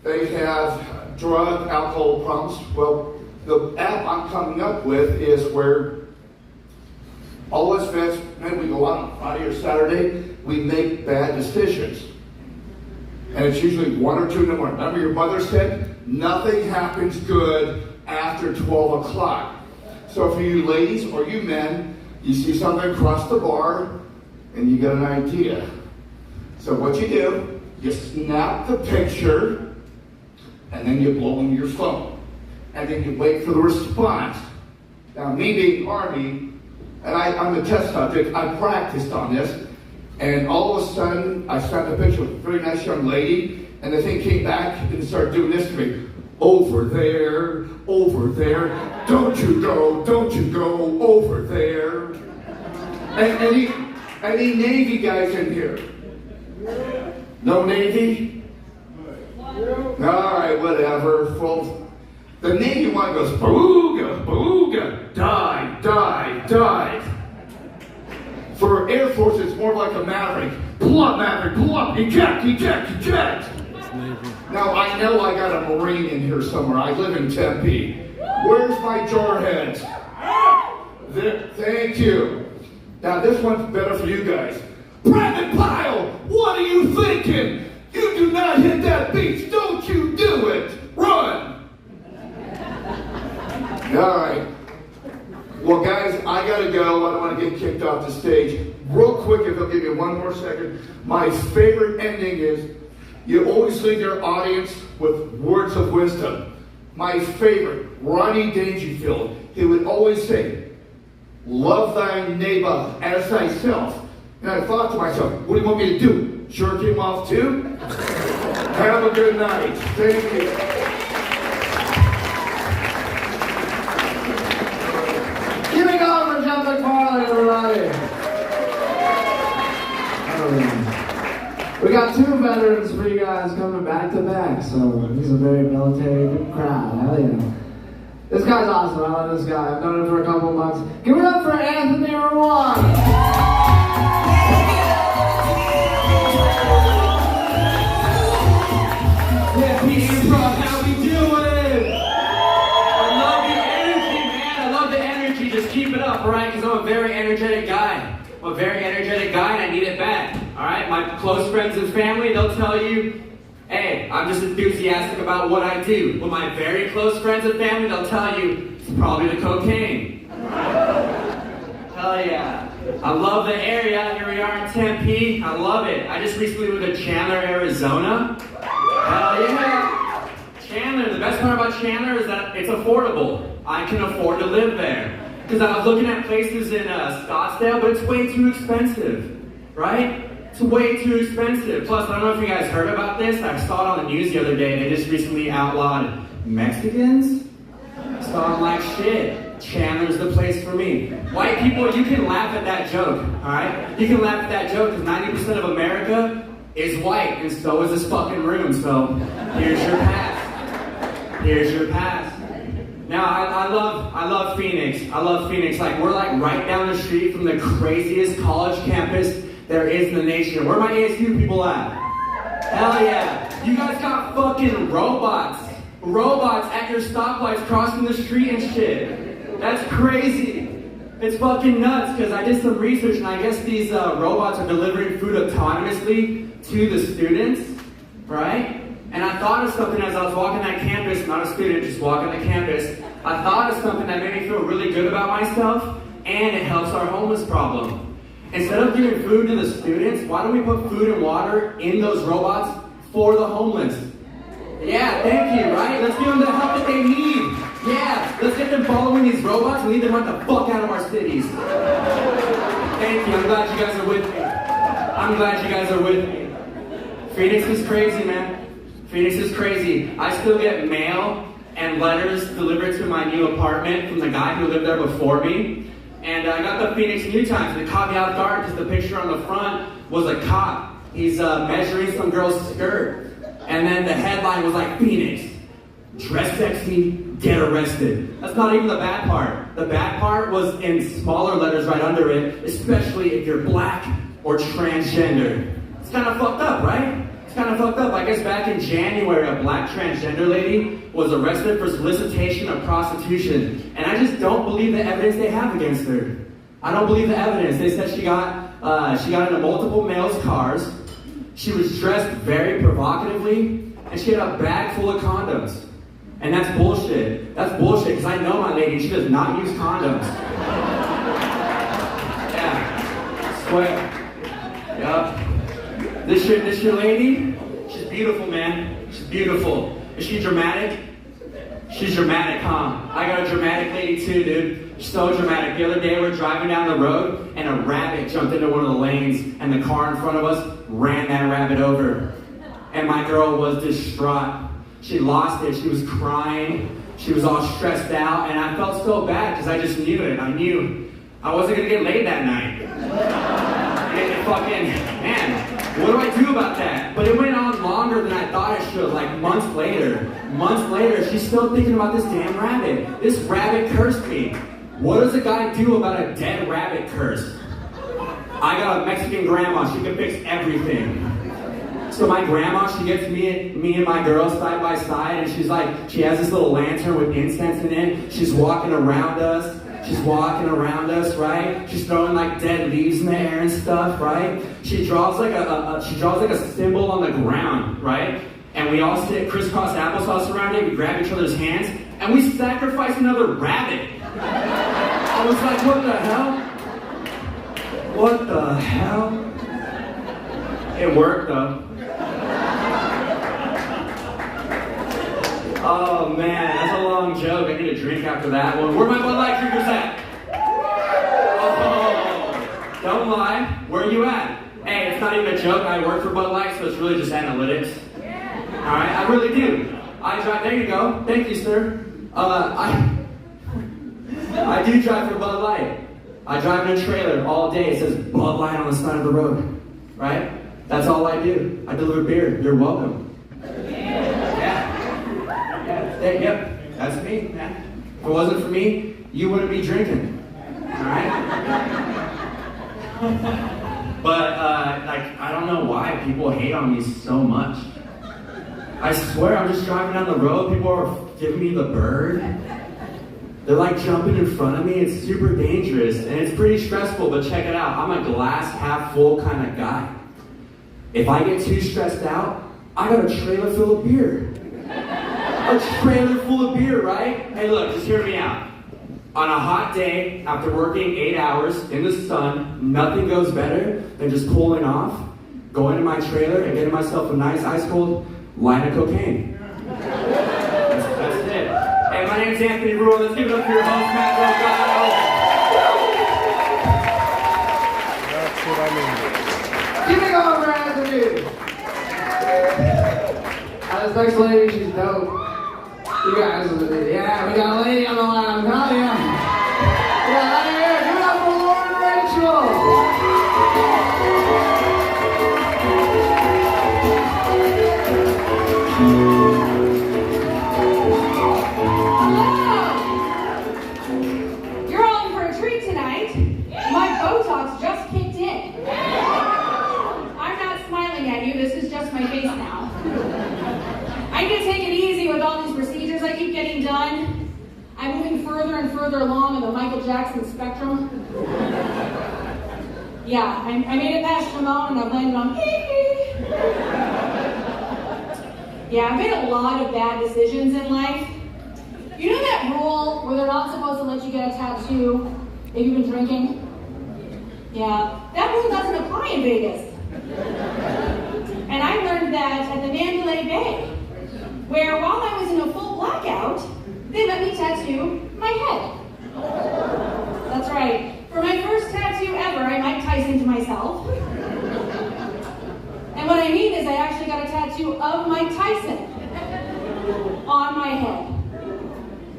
they have drug, alcohol problems. Well, the app I'm coming up with is where all us vets, man, we go out on Friday or Saturday, we make bad decisions. And it's usually 1 or 2 in the morning. Remember your mother said, nothing happens good after 12 o'clock. So for you ladies or you men, you see something across the bar and you get an idea. So what you do, you snap the picture and then you blow in your phone. And then you wait for the response. Now me being Army, and I'm a test subject, I practiced on this, and all of a sudden I sent a picture of a very nice young lady, and the thing came back and started doing this to me. Over there, don't you go, over there. And any Navy guys in here? No Navy? All right, whatever. Well, the Navy one goes, booga, booga, dive. For Air Force, it's more like a Maverick. Pull up, eject. Now, I know I got a Marine in here somewhere. I live in Tempe. Where's my jarheads? There, thank you. Now, this one's better for you guys. Private Pile, what are you thinking? You do not hit that beach. Don't you do it. Run. All right. Well, guys, I got to go. I don't want to get kicked off the stage. Real quick, if you'll give me 1 more second. My favorite ending is you always leave your audience with words of wisdom. My favorite, Rodney Dangerfield, he would always say, love thy neighbor as thyself. And I thought to myself, what do you want me to do? Jerk him off too? Have a good night. Thank you. Give it up for John McFarlane, everybody. We got 2 veterans for you guys coming back to back, so he's a very military crowd. Hell yeah. This guy's awesome. I love this guy. I've known him for a couple months. Give it up for Anthony Rowan. Improv, how we doing? I love the energy, man. I love the energy. Just keep it up, alright? Because I'm a very energetic guy. I'm a very energetic guy and I need it back. Alright? My close friends and family, they'll tell you, hey, I'm just enthusiastic about what I do. But my very close friends and family, they'll tell you, it's probably the cocaine. Hell yeah. I love the area. Here we are in Tempe. I love it. I just recently moved to Chandler, Arizona. Hell yeah. Chandler, the best part about Chandler is that it's affordable. I can afford to live there. Because I was looking at places in Scottsdale, but it's way too expensive. Right? It's way too expensive. Plus, I don't know if you guys heard about this. I saw it on the news the other day. They just recently outlawed Mexicans. So I'm like, shit. Chandler's the place for me. White people, you can laugh at that joke, alright? You can laugh at that joke because 90% of America is white, and so is this fucking room, so here's your pass. Here's your pass. Now, I love Phoenix. I love Phoenix. Like, we're like right down the street from the craziest college campus there is in the nation. Where are my ASU people at? Hell yeah. You guys got fucking robots. Robots at your stoplights crossing the street and shit. That's crazy. It's fucking nuts because I did some research and I guess these robots are delivering food autonomously to the students, right? And I thought of something as I was walking that campus, not a student, just walking the campus. I thought of something that made me feel really good about myself and it helps our homeless problem. Instead of giving food to the students, why don't we put food and water in those robots for the homeless? Yeah, thank you, right? Let's give them the help that they need. Yeah, let's get them following these robots and leave them right the fuck out of our cities. Thank you, I'm glad you guys are with me. I'm glad you guys are with me. Phoenix is crazy, man. Phoenix is crazy. I still get mail and letters delivered to my new apartment from the guy who lived there before me. And I got the Phoenix New Times. It caught me off guard because the picture on the front was a cop. He's measuring some girl's skirt. And then the headline was like, Phoenix, dress sexy, get arrested. That's not even the bad part. The bad part was in smaller letters right under it, especially if you're black or transgender. It's kind of fucked up, right? It's kind of fucked up. I guess back in January, a black transgender lady was arrested for solicitation of prostitution. And I just don't believe the evidence they have against her. I don't believe the evidence. They said she got into multiple males' cars. She was dressed very provocatively, and she had a bag full of condoms. And that's bullshit. That's bullshit, because I know my lady, she does not use condoms. Yeah, I swear. Yup. This your lady? She's beautiful, man. She's beautiful. Is she dramatic? She's dramatic, huh? I got a dramatic lady too, dude. She's so dramatic. The other day we're driving down the road and a rabbit jumped into one of the lanes and the car in front of us ran that rabbit over. And my girl was distraught. She lost it. She was crying. She was all stressed out and I felt so bad because I just knew it. I knew I wasn't going to get laid that night. And fucking, man, what do I do about that? But it went on longer than I thought it should, like months later. Months later, she's still thinking about this damn rabbit. This rabbit cursed me. What does a guy do about a dead rabbit curse? I got a Mexican grandma, she can fix everything. So my grandma, she gets me and my girl side by side, and she's like, she has this little lantern with incense in it. She's walking around us. She's walking around us, right? She's throwing like dead leaves in the air and stuff, right? She draws like a symbol on the ground, right? And we all sit crisscross applesauce around it. We grab each other's hands, and we sacrifice another rabbit. I was like, what the hell? What the hell? It worked though. Oh man, that's a long joke. I need a drink after that one. Where are my Bud Light drinkers at? Oh, don't lie. Where are where you at? Hey, it's not even a joke. I work for Bud Light, so it's really just analytics. All right, I really do. I drive. There you go. Thank you, sir. I do drive for Bud Light. I drive in a trailer all day. It says Bud Light on the side of the road. Right? That's all I do. I deliver beer. You're welcome. Yep, that's me, man. If it wasn't for me, you wouldn't be drinking. Alright? But, I don't know why people hate on me so much. I swear, I'm just driving down the road, people are giving me the bird. They're like jumping in front of me, it's super dangerous, and it's pretty stressful, but check it out, I'm a glass half full kind of guy. If I get too stressed out, I got a trailer full of beer. A trailer full of beer, right? Hey look, just hear me out. On a hot day, after working 8 hours in the sun, nothing goes better than just pulling off, going to my trailer and getting myself a nice ice cold line of cocaine. That's it. Hey, my name's Anthony Ruhl. Let's give it up for your host, Matt Delgado. That's what I mean. Give it up for Anthony! This next lady, she's dope. You guys, yeah, we got a lady on the line, I'm telling you. We got a lady here, give it up for Lauren Rachel! You're all in for a treat tonight. My Botox just kicked in. I'm not smiling at you, this is just my face now. I need to take it easy with all these procedures I keep getting done. I'm moving further and further along in the Michael Jackson spectrum. Yeah, I made it past Shimon and I've landed on Yeah, I've made a lot of bad decisions in life. You know that rule where they're not supposed to let you get a tattoo if you've been drinking? Yeah, that rule doesn't apply in Vegas. And I learned that at the Mandalay Bay, where while I was in a full blackout, they let me tattoo my head. That's right. For my first tattoo ever, I Mike Tyson to myself. And what I mean is I actually got a tattoo of Mike Tyson on my head.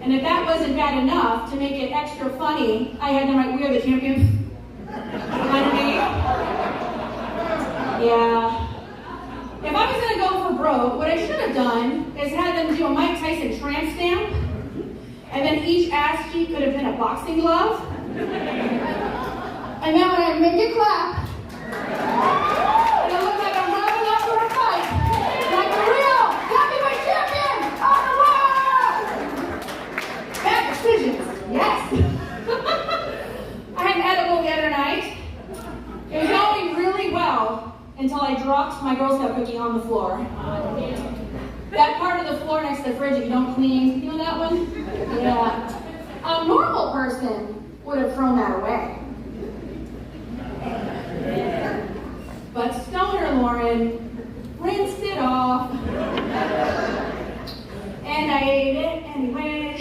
And if that wasn't bad enough, to make it extra funny, I had to write, "We are the champions." Underneath. Yeah. If I was gonna go for broke, what I should have done is had them do a Mike Tyson tramp stamp, and then each ass cheek could have been a boxing glove. And then when I make it clap, it'll look like I'm revving up for a fight. Like the real heavyweight champion of the world! Bad decisions, yes. I had an edible the other night. It was going really well until I dropped my Girl Scout cookie on the floor. That part of the floor next to the fridge that you don't clean, you know that one? Yeah. A normal person would have thrown that away. But Stoner Lauren rinsed it off. And I ate it anyway.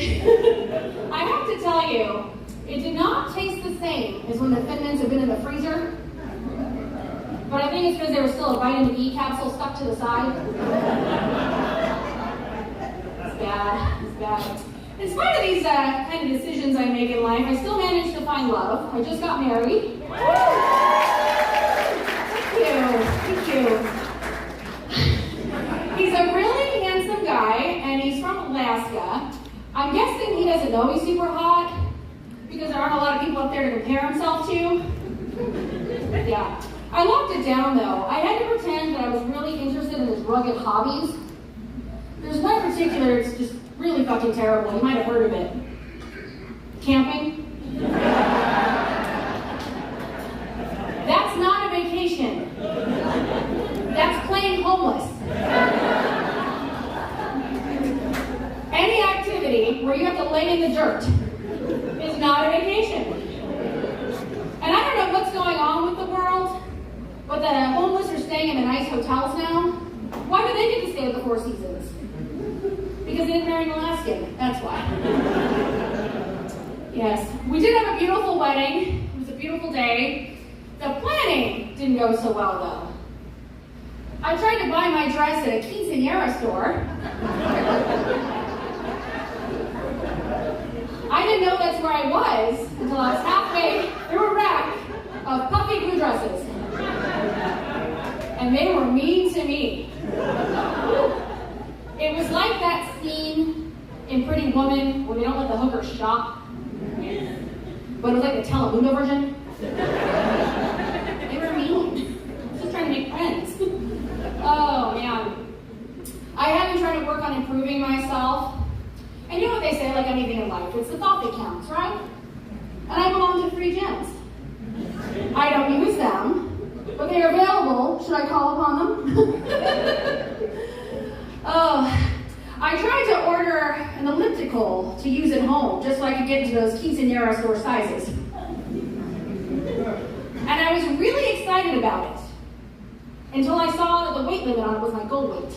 I have to tell you, it did not taste the same as when the Thin Mints have been in the freezer. But I think it's because there was still a vitamin E capsule stuck to the side. It's bad. It's bad. In spite of these kind of decisions I make in life, I still managed to find love. I just got married. Thank you. He's a really handsome guy, and he's from Alaska. I'm guessing he doesn't know he's super hot, because there aren't a lot of people up there to compare himself to. Yeah. I locked it down though. I had to pretend that I was really interested in his rugged hobbies. There's one in particular, it's just really fucking terrible. You might have heard of it. Camping. That's not a vacation. That's playing homeless. Any activity where you have to lay in the dirt is not a vacation. And I don't know what's going on with the world, but the homeless are staying in the nice hotels now. Why do they get to stay at the Four Seasons? Because they didn't marry an Alaskan, that's why. Yes, we did have a beautiful wedding. It was a beautiful day. The planning didn't go so well, though. I tried to buy my dress at a quinceañera store. I didn't know that's where I was until I was halfway through a rack of puffy blue dresses. And they were mean to me. It was like that scene in Pretty Woman where they don't let the hooker shop. But it was like the Telemundo version. They were mean. Just trying to make friends. Oh, man. I have been trying to work on improving myself. And you know what they say, like anything in life, it's the thought that counts, right? And I belong to 3 gyms. I don't use them, but they are available. Should I call upon them? Oh, I tried to order an elliptical to use at home, just so I could get into those quinceañera store sizes. And I was really excited about it, until I saw that the weight limit on it was my goal weight.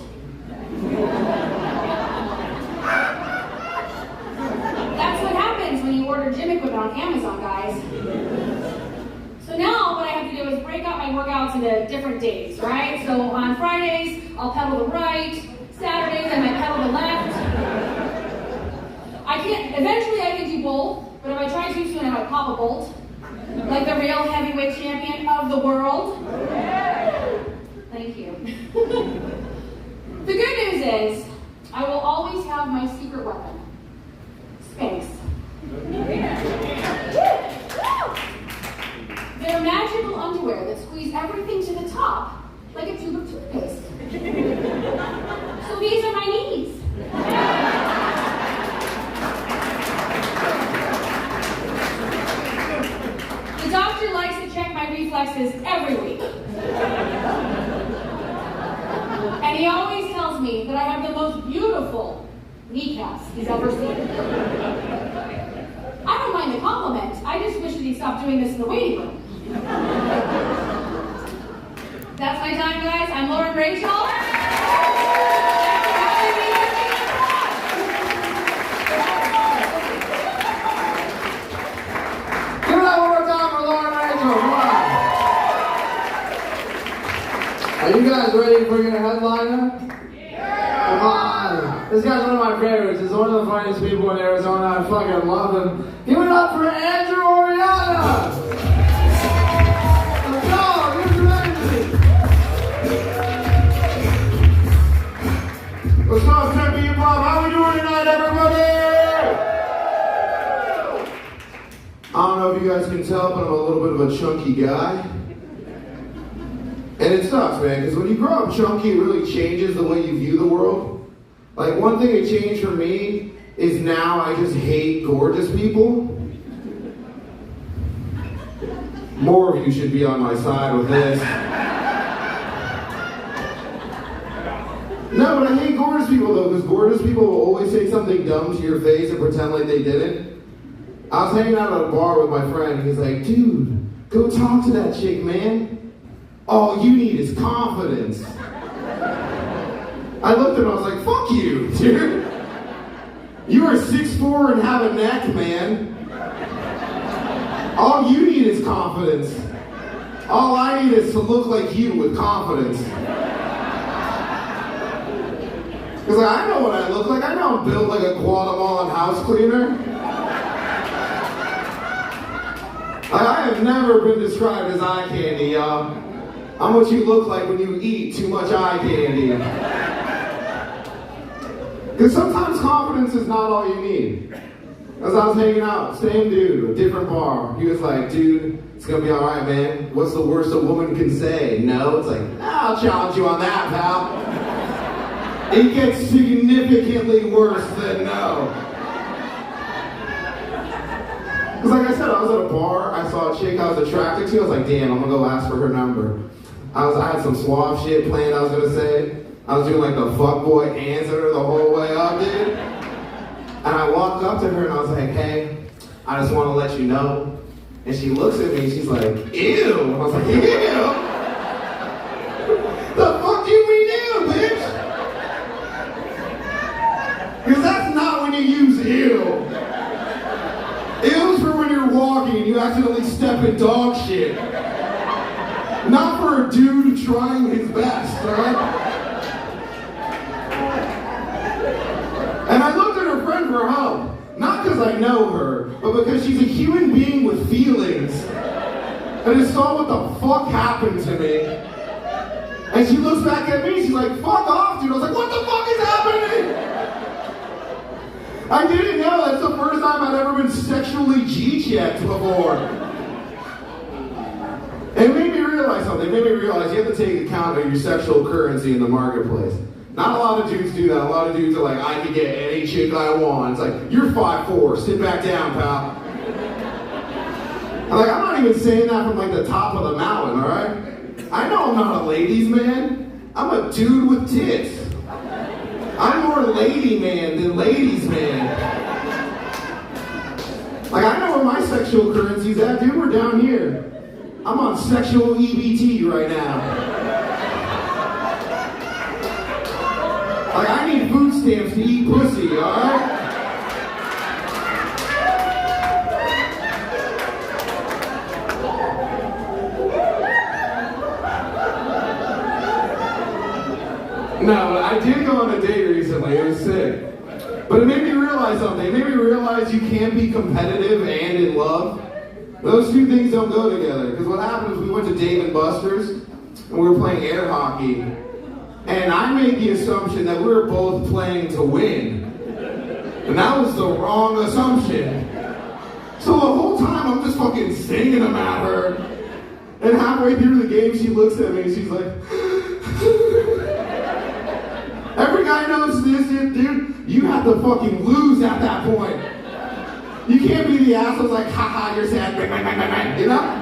That's what happens when you order gym equipment on Amazon, guys. So now what I have to do is break up my workouts into different days, right? So on Fridays, I'll pedal the right. Saturdays, I might pedal the left. Eventually I can do both, but if I try too soon, I might pop a bolt. Like the real heavyweight champion of the world. Thank you. The good news is, I will always have my secret weapon. Spanx. They're magical underwear that squeeze everything to the top, like a tube of toothpaste. So these are my knees. The doctor likes to check my reflexes every week. And he always tells me that I have the most beautiful kneecaps he's ever seen. I don't mind the compliment. I just wish that he'd stop doing this in the waiting room. That's my time, guys. I'm Lauren Rachel. Give it up one more time for Lauren Rachel. Come on. Are you guys ready for your headliner? Come on. This guy's one of my favorites. He's one of the funniest people in Arizona. I fucking love him. Give it up for Andrew Oriana. Let's go. Here's your energy. What's up, Tempe Improv? How we doing tonight, everybody? I don't know if you guys can tell, but I'm a little bit of a chunky guy. And it sucks, man, because when you grow up chunky, it really changes the way you view the world. Like, one thing that changed for me is now I just hate gorgeous people. More of you should be on my side with this. No, but I hate gorgeous people, though, because gorgeous people will always say something dumb to your face and pretend like they didn't. I was hanging out at a bar with my friend, and he's like, dude, go talk to that chick, man. All you need is confidence. I looked at him, I was like, fuck you, dude. You are 6'4" and have a neck, man. All you need is confidence. All I need is to look like you with confidence. Because I know what I look like. I know I'm built like a Guatemalan house cleaner. I have never been described as eye candy, y'all. I'm what you look like when you eat too much eye candy. Because sometimes confidence is not all you need. As I was hanging out, same dude, a different bar. He was like, dude, it's gonna be all right, man. What's the worst a woman can say? No? It's like, I'll challenge you on that, pal. It gets significantly worse than no. Because like I said, I was at a bar, I saw a chick I was attracted to, I was like, damn, I'm gonna go ask for her number. I had some suave shit planned I was gonna say. I was doing like the fuckboy answer the whole way up, dude. And I walked up to her and I was like, hey, I just wanna let you know. And she looks at me and she's like, ew. And I was like, ew? The fuck do you mean ew, bitch? Because that's not when you use ew. Ew's for when you're walking and you accidentally step in dog shit. Not for a dude trying his best, alright? And I looked at her friend for help. Not because I know her, but because she's a human being with feelings. And I saw what the fuck happened to me. And she looks back at me, she's like, fuck off, dude. I was like, what the fuck is happening? I didn't know that's the first time I'd ever been sexually G-checked before. It made me realize something. It made me realize you have to take account of your sexual currency in the marketplace. Not a lot of dudes do that. A lot of dudes are like, I can get any chick I want. It's like, you're 5'4", sit back down, pal. I'm like, I'm not even saying that from like the top of the mountain, all right? I know I'm not a ladies' man. I'm a dude with tits. I'm more lady man than ladies' man. Like, I know where my sexual currency's at, dude. We're down here. I'm on sexual EBT right now. Like, I need food stamps to eat pussy, alright? No, I did go on a date recently. It was sick. But it made me realize something. It made me realize you can't be competitive and in love. Those two things don't go together. Because what happened was we went to Dave & Buster's and we were playing air hockey. And I made the assumption that we were both playing to win. And that was the wrong assumption. So the whole time I'm just fucking singing them at her. And halfway through the game she looks at me and she's like, every guy knows this, dude. You have to fucking lose at that point. You can't be the assholes like, haha, you're sad, you know?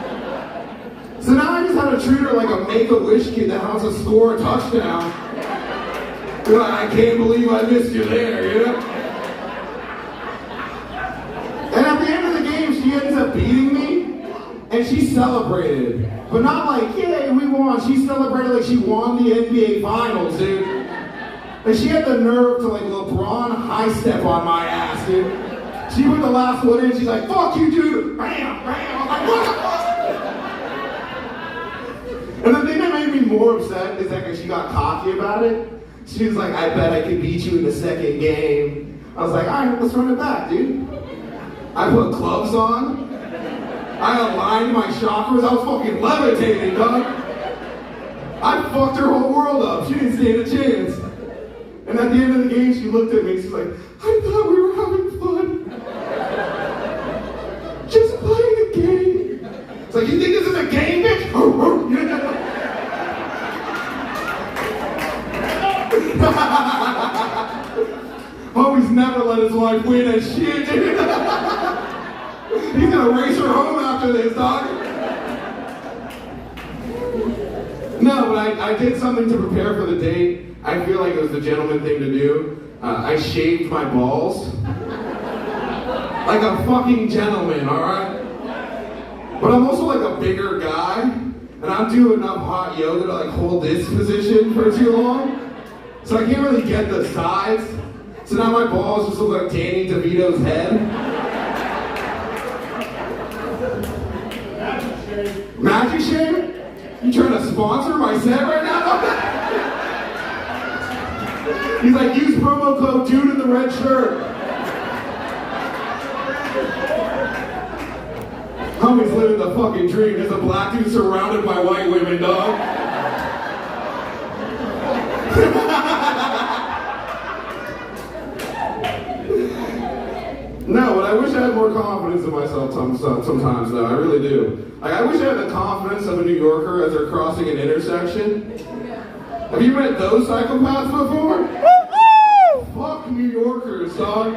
So now I just had to treat her like a Make-A-Wish kid that wants to score a touchdown. You're like, I can't believe I missed you there, you know? And at the end of the game, she ends up beating me, and she celebrated. But not like, yay, we won. She celebrated like she won the NBA Finals, dude. And she had the nerve to like LeBron high step on my ass, dude. She put the last one in, she's like, fuck you, dude. Bam, bam. I'm like, what the fuck? And the thing that made me more upset is that she got cocky about it. She was like, I bet I could beat you in the second game. I was like, all right, let's run it back, dude. I put gloves on. I aligned my chakras. I was fucking levitating, dog. I fucked her whole world up. She didn't stand a chance. And at the end of the game, she looked at me. She's like, I thought we were having fun. Just playing a game. It's like, you think this is a game, bitch? Homie's never let his wife win at shit, dude. He's gonna race her home after this, dog. No, but I did something to prepare for the date. I feel like it was the gentleman thing to do. I shaved my balls. Like a fucking gentleman, alright? But I'm also like a bigger guy, and I'm doing enough hot yoga to like hold this position for too long. So I can't really get the sides. So now my balls just look like Danny DeVito's head. Magic Shave? You trying to sponsor my set right now? He's like, use promo code dude in the red shirt. Homie's living the fucking dream. There's a black dude surrounded by white women, dog. No, but I wish I had more confidence in myself sometimes, though. I really do. Like, I wish I had the confidence of a New Yorker as they're crossing an intersection. Have you met those psychopaths before? Fuck New Yorkers, dog.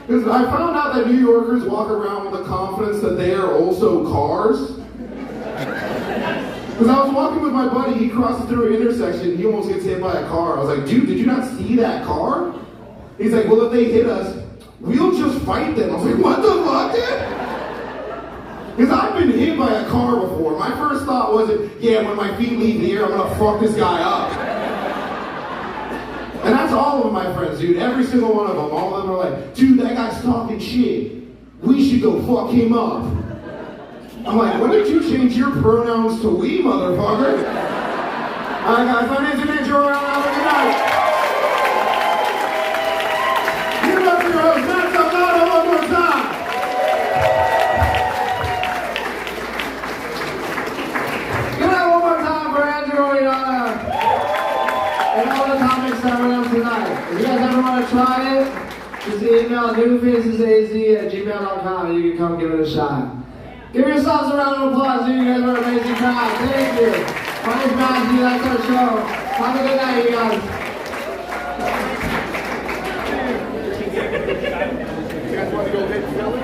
Because I found out that New Yorkers walk around with the confidence that they are also cars. Because I was walking with my buddy, he crosses through an intersection, he almost gets hit by a car. I was like, dude, did you not see that car? He's like, well, if they hit us, we'll just fight them. I was like, what the fuck, dude? Because I've been hit by a car before. My first thought wasn't, yeah, when my feet leave the air, I'm gonna fuck this guy up. And that's all of my friends, dude. Every single one of them. All of them are like, dude, that guy's talking shit. We should go fuck him up. I'm like, when did you change your pronouns to we, motherfucker? All right, guys, my name's Andrew. Have a good night. Give it up for your host, Matt Salgado, one more time. Give it up one more time for Andrew and all the topics that went up tonight. If you guys ever want to try it, just email newfacesaz@gmail.com and you can come give it a shot. Give yourselves a round of applause. You guys were an amazing crowd. Thank you. My name's Matthew. That's our show. Have a good night, you guys. You guys want to go hit Philly?